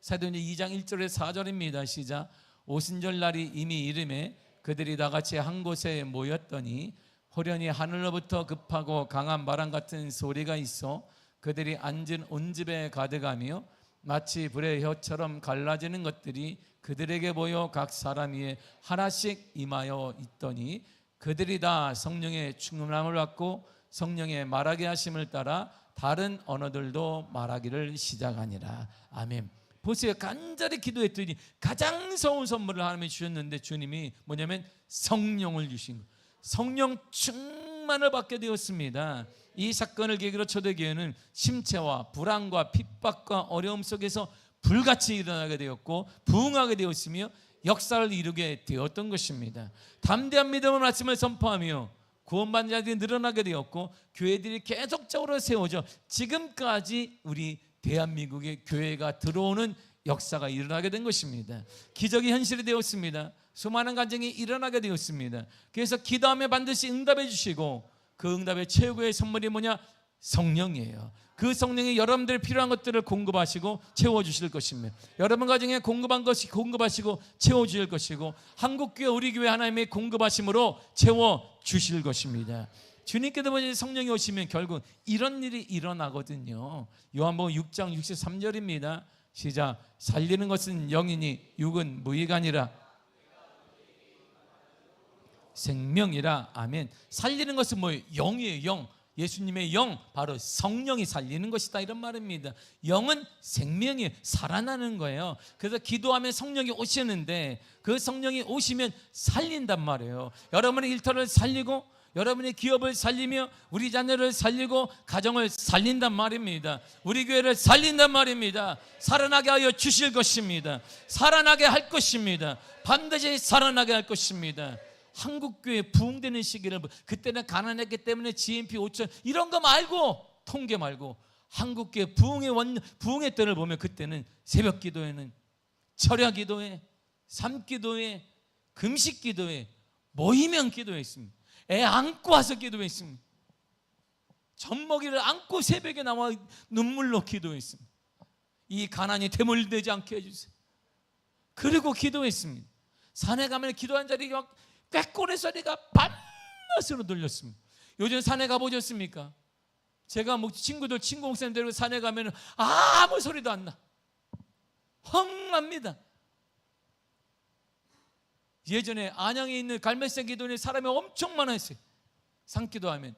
사도행전 2장 1절에서 4절입니다. 시작. 오순절 날이 이미 이름에 그들이 다 같이 한 곳에 모였더니 호련히 하늘로부터 급하고 강한 바람 같은 소리가 있어 그들이 앉은 온 집에 가득하며 마치 불의 혀처럼 갈라지는 것들이 그들에게 보여 각 사람 위에 하나씩 임하여 있더니 그들이 다 성령의 충만함을 받고 성령의 말하게 하심을 따라 다른 언어들도 말하기를 시작하니라. 아멘. 보세요. 간절히 기도했더니 가장 좋은 선물을 하나님이 주셨는데, 주님이 뭐냐면 성령을 주신 거예요. 성령 충만을 받게 되었습니다. 이 사건을 계기로 초대교회는 심체와 불안과 핍박과 어려움 속에서 불같이 일어나게 되었고 부흥하게 되었으며 역사를 이루게 되었던 것입니다. 담대한 믿음의 말씀을 선포하며 구원받는 자들이 늘어나게 되었고 교회들이 계속적으로 세워져 지금까지 우리 대한민국의 교회가 들어오는 역사가 일어나게 된 것입니다. 기적이 현실이 되었습니다. 수많은 간증이 일어나게 되었습니다. 그래서 기도하면 반드시 응답해 주시고 그 응답의 최고의 선물이 뭐냐? 성령이에요. 그 성령이 여러분들의 필요한 것들을 공급하시고 채워주실 것입니다. 여러분 가정에 공급한 것이 공급하시고 채워주실 것이고 한국교회 우리 교회 하나님의 공급하심으로 채워주실 것입니다. 주님께서 먼저 성령이 오시면 결국 이런 일이 일어나거든요. 요한복음 6장 63절입니다. 시작. 살리는 것은 영이니 육은 무의가 아니라 생명이라. 아멘. 살리는 것은 뭐예요? 영이에요. 영. 예수님의 영, 바로 성령이 살리는 것이다, 이런 말입니다. 영은 생명이에요. 살아나는 거예요. 그래서 기도하면 성령이 오시는데 그 성령이 오시면 살린단 말이에요. 여러분의 일터를 살리고 여러분의 기업을 살리며 우리 자녀를 살리고 가정을 살린단 말입니다. 우리 교회를 살린단 말입니다. 살아나게 하여 주실 것입니다. 살아나게 할 것입니다. 반드시 살아나게 할 것입니다. 한국교회 부흥되는 시기를, 그때는 가난했기 때문에 GNP 5천 이런 거 말고, 통계 말고 한국교회 부흥의 때를 보면 그때는 새벽 기도회는 철야 기도회, 삼기도회, 금식 기도회, 모이면 기도했습니다. 애 안고 와서 기도했습니다. 젖먹이를 안고 새벽에 나와 눈물로 기도했습니다. 이 가난이 되물되지 않게 해주세요. 그리고 기도했습니다. 산에 가면 기도한 자리 막 꾀꼬리 소리가 밤낮으로 들렸습니다. 요즘 산에 가보셨습니까? 제가 뭐 친구 목사님 데리고 산에 가면 아무 소리도 안 나. 헝납니다. 예전에 안양에 있는 갈매산 기도원에 사람이 엄청 많았어요. 산기도하면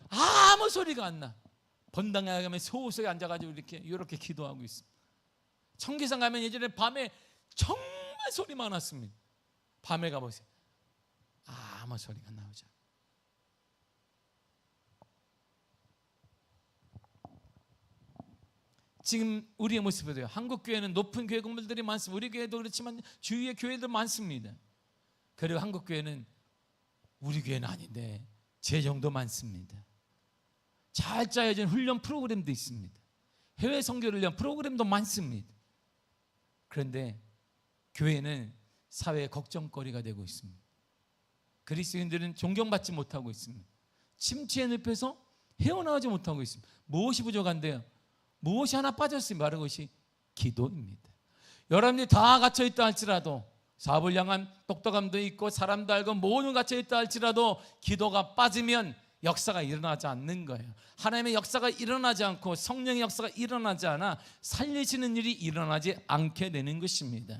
아무 소리가 안 나. 번당에 가면 소속에 앉아가지고 이렇게 기도하고 있습니다. 청계산 가면 예전에 밤에 정말 소리 많았습니다. 밤에 가보세요. 아무 소리가 나오지 않아요. 지금 우리의 모습이에요. 한국 교회는 높은 교회 건물들이 많습니다. 우리 교회도 그렇지만 주위의 교회도 많습니다. 그리고 한국 교회는 우리 교회는 아닌데 재정도 많습니다. 잘 짜여진 훈련 프로그램도 있습니다. 해외 선교를 위한 프로그램도 많습니다. 그런데 교회는 사회의 걱정거리가 되고 있습니다. 그리스도인들은 존경받지 못하고 있습니다. 침체의 늪에서 헤어나오지 못하고 있습니다. 무엇이 부족한데요? 무엇이 하나 빠졌으면 바로 그것이 기도입니다. 여러분들이 다 갇혀있다 할지라도 사업을 향한 똑똑함도 있고 사람도 알고 모든 갇혀있다 할지라도 기도가 빠지면 역사가 일어나지 않는 거예요. 하나님의 역사가 일어나지 않고 성령의 역사가 일어나지 않아 살리시는 일이 일어나지 않게 되는 것입니다.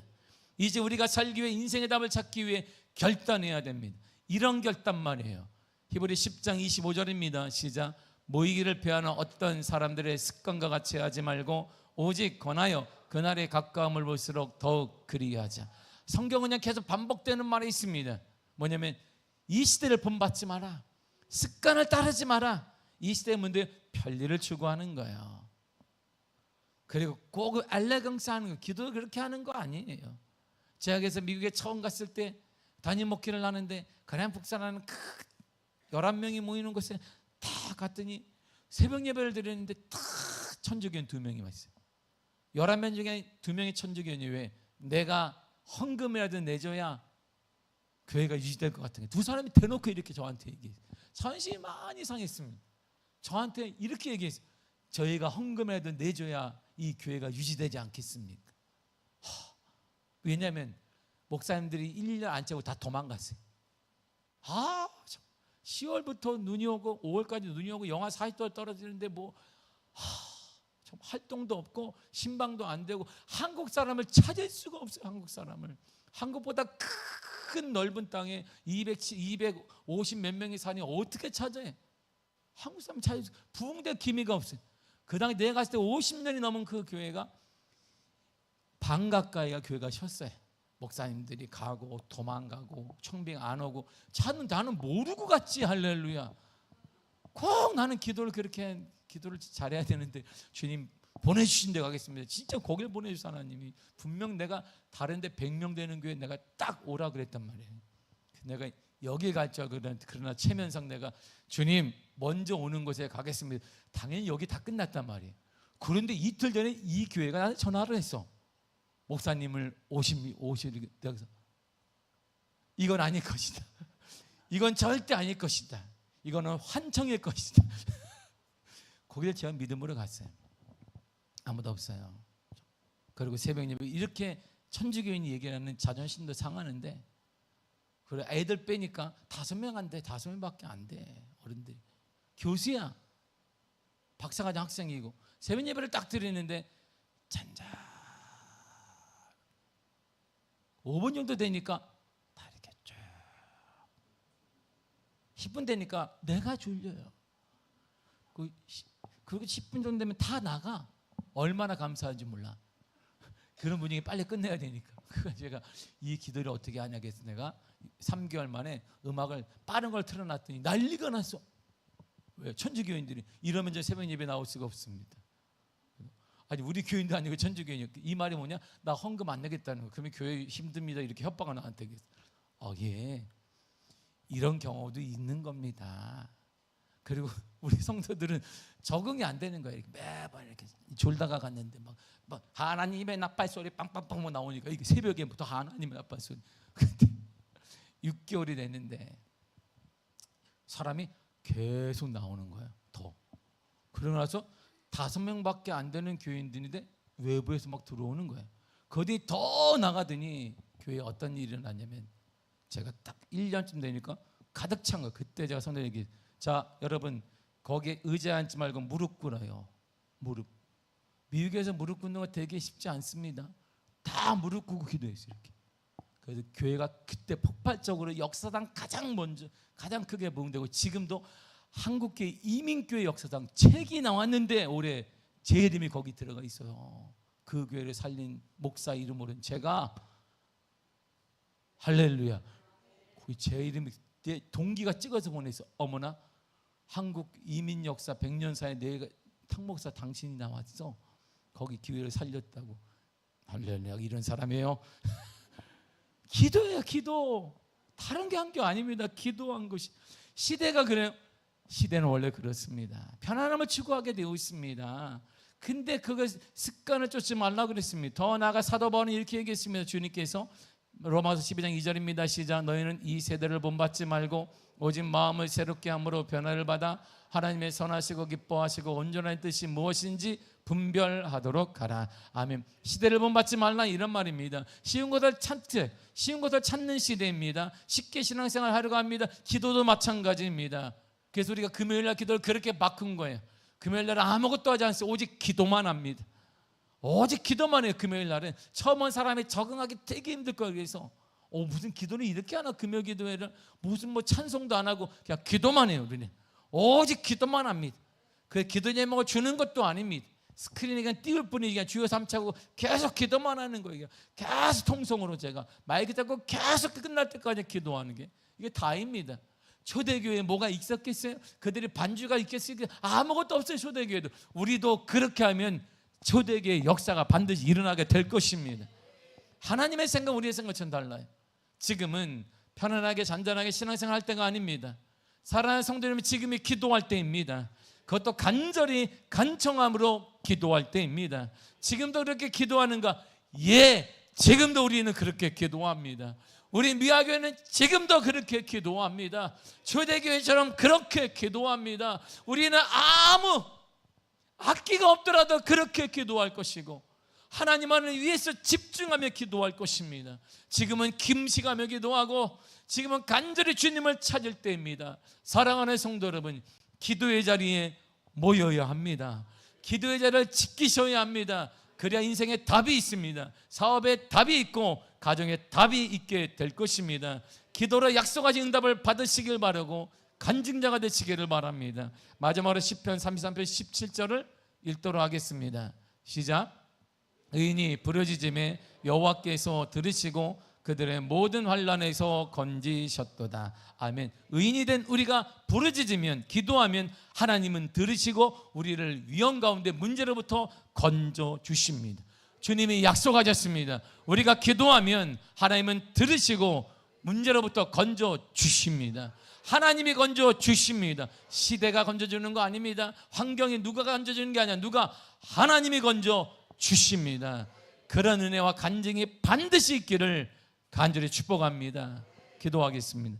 이제 우리가 살기 위해 인생의 답을 찾기 위해 결단해야 됩니다. 이런 결단 말이에요. 히브리 10장 25절입니다. 시작. 모이기를 피하는 어떤 사람들의 습관과 같이 하지 말고 오직 권하여 그날의 가까움을 볼수록 더욱 그리하자. 성경은 그냥 계속 반복되는 말이 있습니다. 뭐냐면 이 시대를 본받지 마라. 습관을 따르지 마라. 이 시대의 문제 편리를 추구하는 거예요. 그리고 꼭 엘레강스 하는 거, 기도 그렇게 하는 거 아니에요. 제가 그래서 미국에 처음 갔을 때 담임 목회를 하는데 그냥 북산하는 11명이 모이는 곳에 다 갔더니 새벽 예배를 드렸는데 다 천주교인 2명이 왔어요. 11명 중에 2명이 천주교인이 왜? 내가 헌금이라도 내줘야 교회가 유지될 것 같은 거예요. 두 사람이 대놓고 이렇게 저한테 얘기했어요. 자존심이 많이 상했습니다. 저한테 이렇게 얘기했어요. 저희가 헌금이라도 내줘야 이 교회가 유지되지 않겠습니까? 왜냐하면 목사님들이 1년 안 채우고 다 도망갔어요. 10월부터 눈이 오고 5월까지 눈이 오고 영하 40도 떨어지는데 좀 활동도 없고 신방도 안 되고 한국 사람을 찾을 수가 없어요. 한국 사람을. 한국보다 큰 넓은 땅에 250 몇 명이 사니 어떻게 찾아요? 한국 사람 찾을 수 부흥될 기미가 없어요. 그 당시 내가 갔을 때 50년이 넘은 그 교회가 반 가까이가 교회가 쉬었어요. 목사님들이 가고 도망가고 청빙 안 오고 나는 모르고 갔지. 할렐루야. 꼭 나는 기도를 잘해야 되는데 주님 보내주신 데 가겠습니다. 진짜 거길 보내주신 하나님이 분명 내가 다른 데 100명 되는 교회 내가 딱 오라 그랬단 말이에요. 내가 여기 갈 줄 알았는데 그러나 체면상 내가 주님 먼저 오는 곳에 가겠습니다. 당연히 여기 다 끝났단 말이에요. 그런데 이틀 전에 이 교회가 나한테 전화를 했어. 목사님을 오시리겠다. 이건 아닐 것이다. 이건 절대 아닐 것이다. 이거는 환청일 것이다. 거기를 제가 믿음으로 갔어요. 아무도 없어요. 그리고 새벽 예배 이렇게 천주교인이 얘기하는 자존심도 상하는데 그래 애들 빼니까 5명 안 돼. 5명밖에 안 돼. 어른들이. 교수야. 박사과정 학생이고 새벽 예배를 딱 드리는데 잔잔 5분 정도 되니까 다 이렇게 쭉 10분 되니까 내가 졸려요. 그리고 10분 정도 되면 다 나가. 얼마나 감사한지 몰라. 그런 분위기 빨리 끝내야 되니까. 그래서 제가 이 기도를 어떻게 하냐고 해서 내가 3개월 만에 음악을 빠른 걸 틀어놨더니 난리가 났어. 왜? 천주교인들이 이러면 저 새벽 예배 나올 수가 없습니다. 아니 우리 교인도 아니고 천주교인이요. 이 말이 뭐냐? 나 헌금 안 내겠다는 거. 그러면 교회 힘듭니다. 이렇게 협박을 나한테 했어. 예. 이런 경우도 있는 겁니다. 그리고 우리 성도들은 적응이 안 되는 거예요. 매번 이렇게 졸다가 갔는데 막 하나님의 나팔 소리 빵빵빵 나오니까 이게 새벽에부터 하나님의 나팔 소리. 근데 6개월이 됐는데 사람이 계속 나오는 거예요. 더. 그러고 나서 5명밖에 안 되는 교인들인데 외부에서 막 들어오는 거예요. 거기 더 나가더니 교회에 어떤 일이 일어났냐면 제가 딱 1년쯤 되니까 가득 찬 거예요. 그때 제가 성도에게 자 여러분 거기에 의자 앉지 말고 무릎 꿇어요. 무릎. 미국에서 무릎 꿇는 거 되게 쉽지 않습니다. 다 무릎 꿇고 기도했어요. 이렇게. 그래서 교회가 그때 폭발적으로 역사상 가장 크게 부흥되고 지금도 한국교회 이민교회 역사상 책이 나왔는데 올해 제 이름이 거기 들어가 있어요. 그 교회를 살린 목사 이름으로는 제가 할렐루야. 거기 제 이름이 동기가 찍어서 보냈어. 어머나 한국 이민 역사 100년사에 내가 탕목사 당신이 나왔어. 거기 기회를 살렸다고. 할렐루야. 이런 사람이에요. 기도예요. 기도. 다른 게 한 게 아닙니다. 기도한 것이. 시대가 그래요. 시대는 원래 그렇습니다. 편안함을 추구하게 되어 있습니다. 근데 그걸 습관을 쫓지 말라고 그랬습니다. 더 나아가 사도 바울은 이렇게 얘기했습니다. 주님께서 로마서 12장 2절입니다. 시작. 너희는 이 세대를 본받지 말고 오직 마음을 새롭게 함으로 변화를 받아 하나님의 선하시고 기뻐하시고 온전한 뜻이 무엇인지 분별하도록 하라. 아멘. 시대를 본받지 말라 이런 말입니다. 쉬운 것을 찾는 시대입니다. 쉽게 신앙생활 하려고 합니다. 기도도 마찬가지입니다. 그래서 우리가 금요일날 기도를 그렇게 바꾼 거예요. 금요일날은 아무것도 하지 않습니다. 오직 기도만 합니다. 오직 기도만 해요. 금요일날은 처음 온 사람이 적응하기 되게 힘들 거예요. 그래서 무슨 기도는 이렇게 하나 금요 기도회를 무슨 뭐 찬송도 안 하고 그냥 기도만 해요. 우리는 오직 기도만 합니다. 그 기도 제목을 주는 것도 아닙니다. 스크린에 그냥 띄울 뿐이 그냥 주여 삼차고 계속 기도만 하는 거예요. 계속 통성으로 제가 마이크 잡고 계속 끝날 때까지 기도하는 게 이게 다입니다. 초대교회에 뭐가 있었겠어요? 그들이 반주가 있겠어요? 아무것도 없어요. 초대교회도. 우리도 그렇게 하면 초대교회의 역사가 반드시 일어나게 될 것입니다. 하나님의 생각 우리의 생각처럼 달라요. 지금은 편안하게 잔잔하게 신앙생활 할 때가 아닙니다. 사랑하는 성도 여러분, 지금이 기도할 때입니다. 그것도 간절히 간청함으로 기도할 때입니다. 지금도 그렇게 기도하는가? 예, 지금도 우리는 그렇게 기도합니다. 우리 미아교회는 지금도 그렇게 기도합니다. 초대교회처럼 그렇게 기도합니다. 우리는 아무 악기가 없더라도 그렇게 기도할 것이고 하나님만을 위해서 집중하며 기도할 것입니다. 지금은 김식하며 기도하고 지금은 간절히 주님을 찾을 때입니다. 사랑하는 성도 여러분, 기도의 자리에 모여야 합니다. 기도의 자리를 지키셔야 합니다. 그래야 인생에 답이 있습니다. 사업에 답이 있고 가정에 답이 있게 될 것입니다. 기도로 약속하신 응답을 받으시길 바라고 간증자가 되시기를 바랍니다. 마지막으로 시편 33편 17절을 읽도록 하겠습니다. 시작. 의인이 부르짖음에 여호와께서 들으시고 그들의 모든 환난에서 건지셨도다. 아멘. 의인이 된 우리가 부르짖으면 기도하면 하나님은 들으시고 우리를 위험 가운데 문제로부터 건져 주십니다. 주님이 약속하셨습니다. 우리가 기도하면 하나님은 들으시고 문제로부터 건져 주십니다. 하나님이 건져 주십니다. 시대가 건져주는 거 아닙니다. 환경이 누가 건져주는 게 아니라 하나님이 건져 주십니다. 그런 은혜와 간증이 반드시 있기를 간절히 축복합니다. 기도하겠습니다.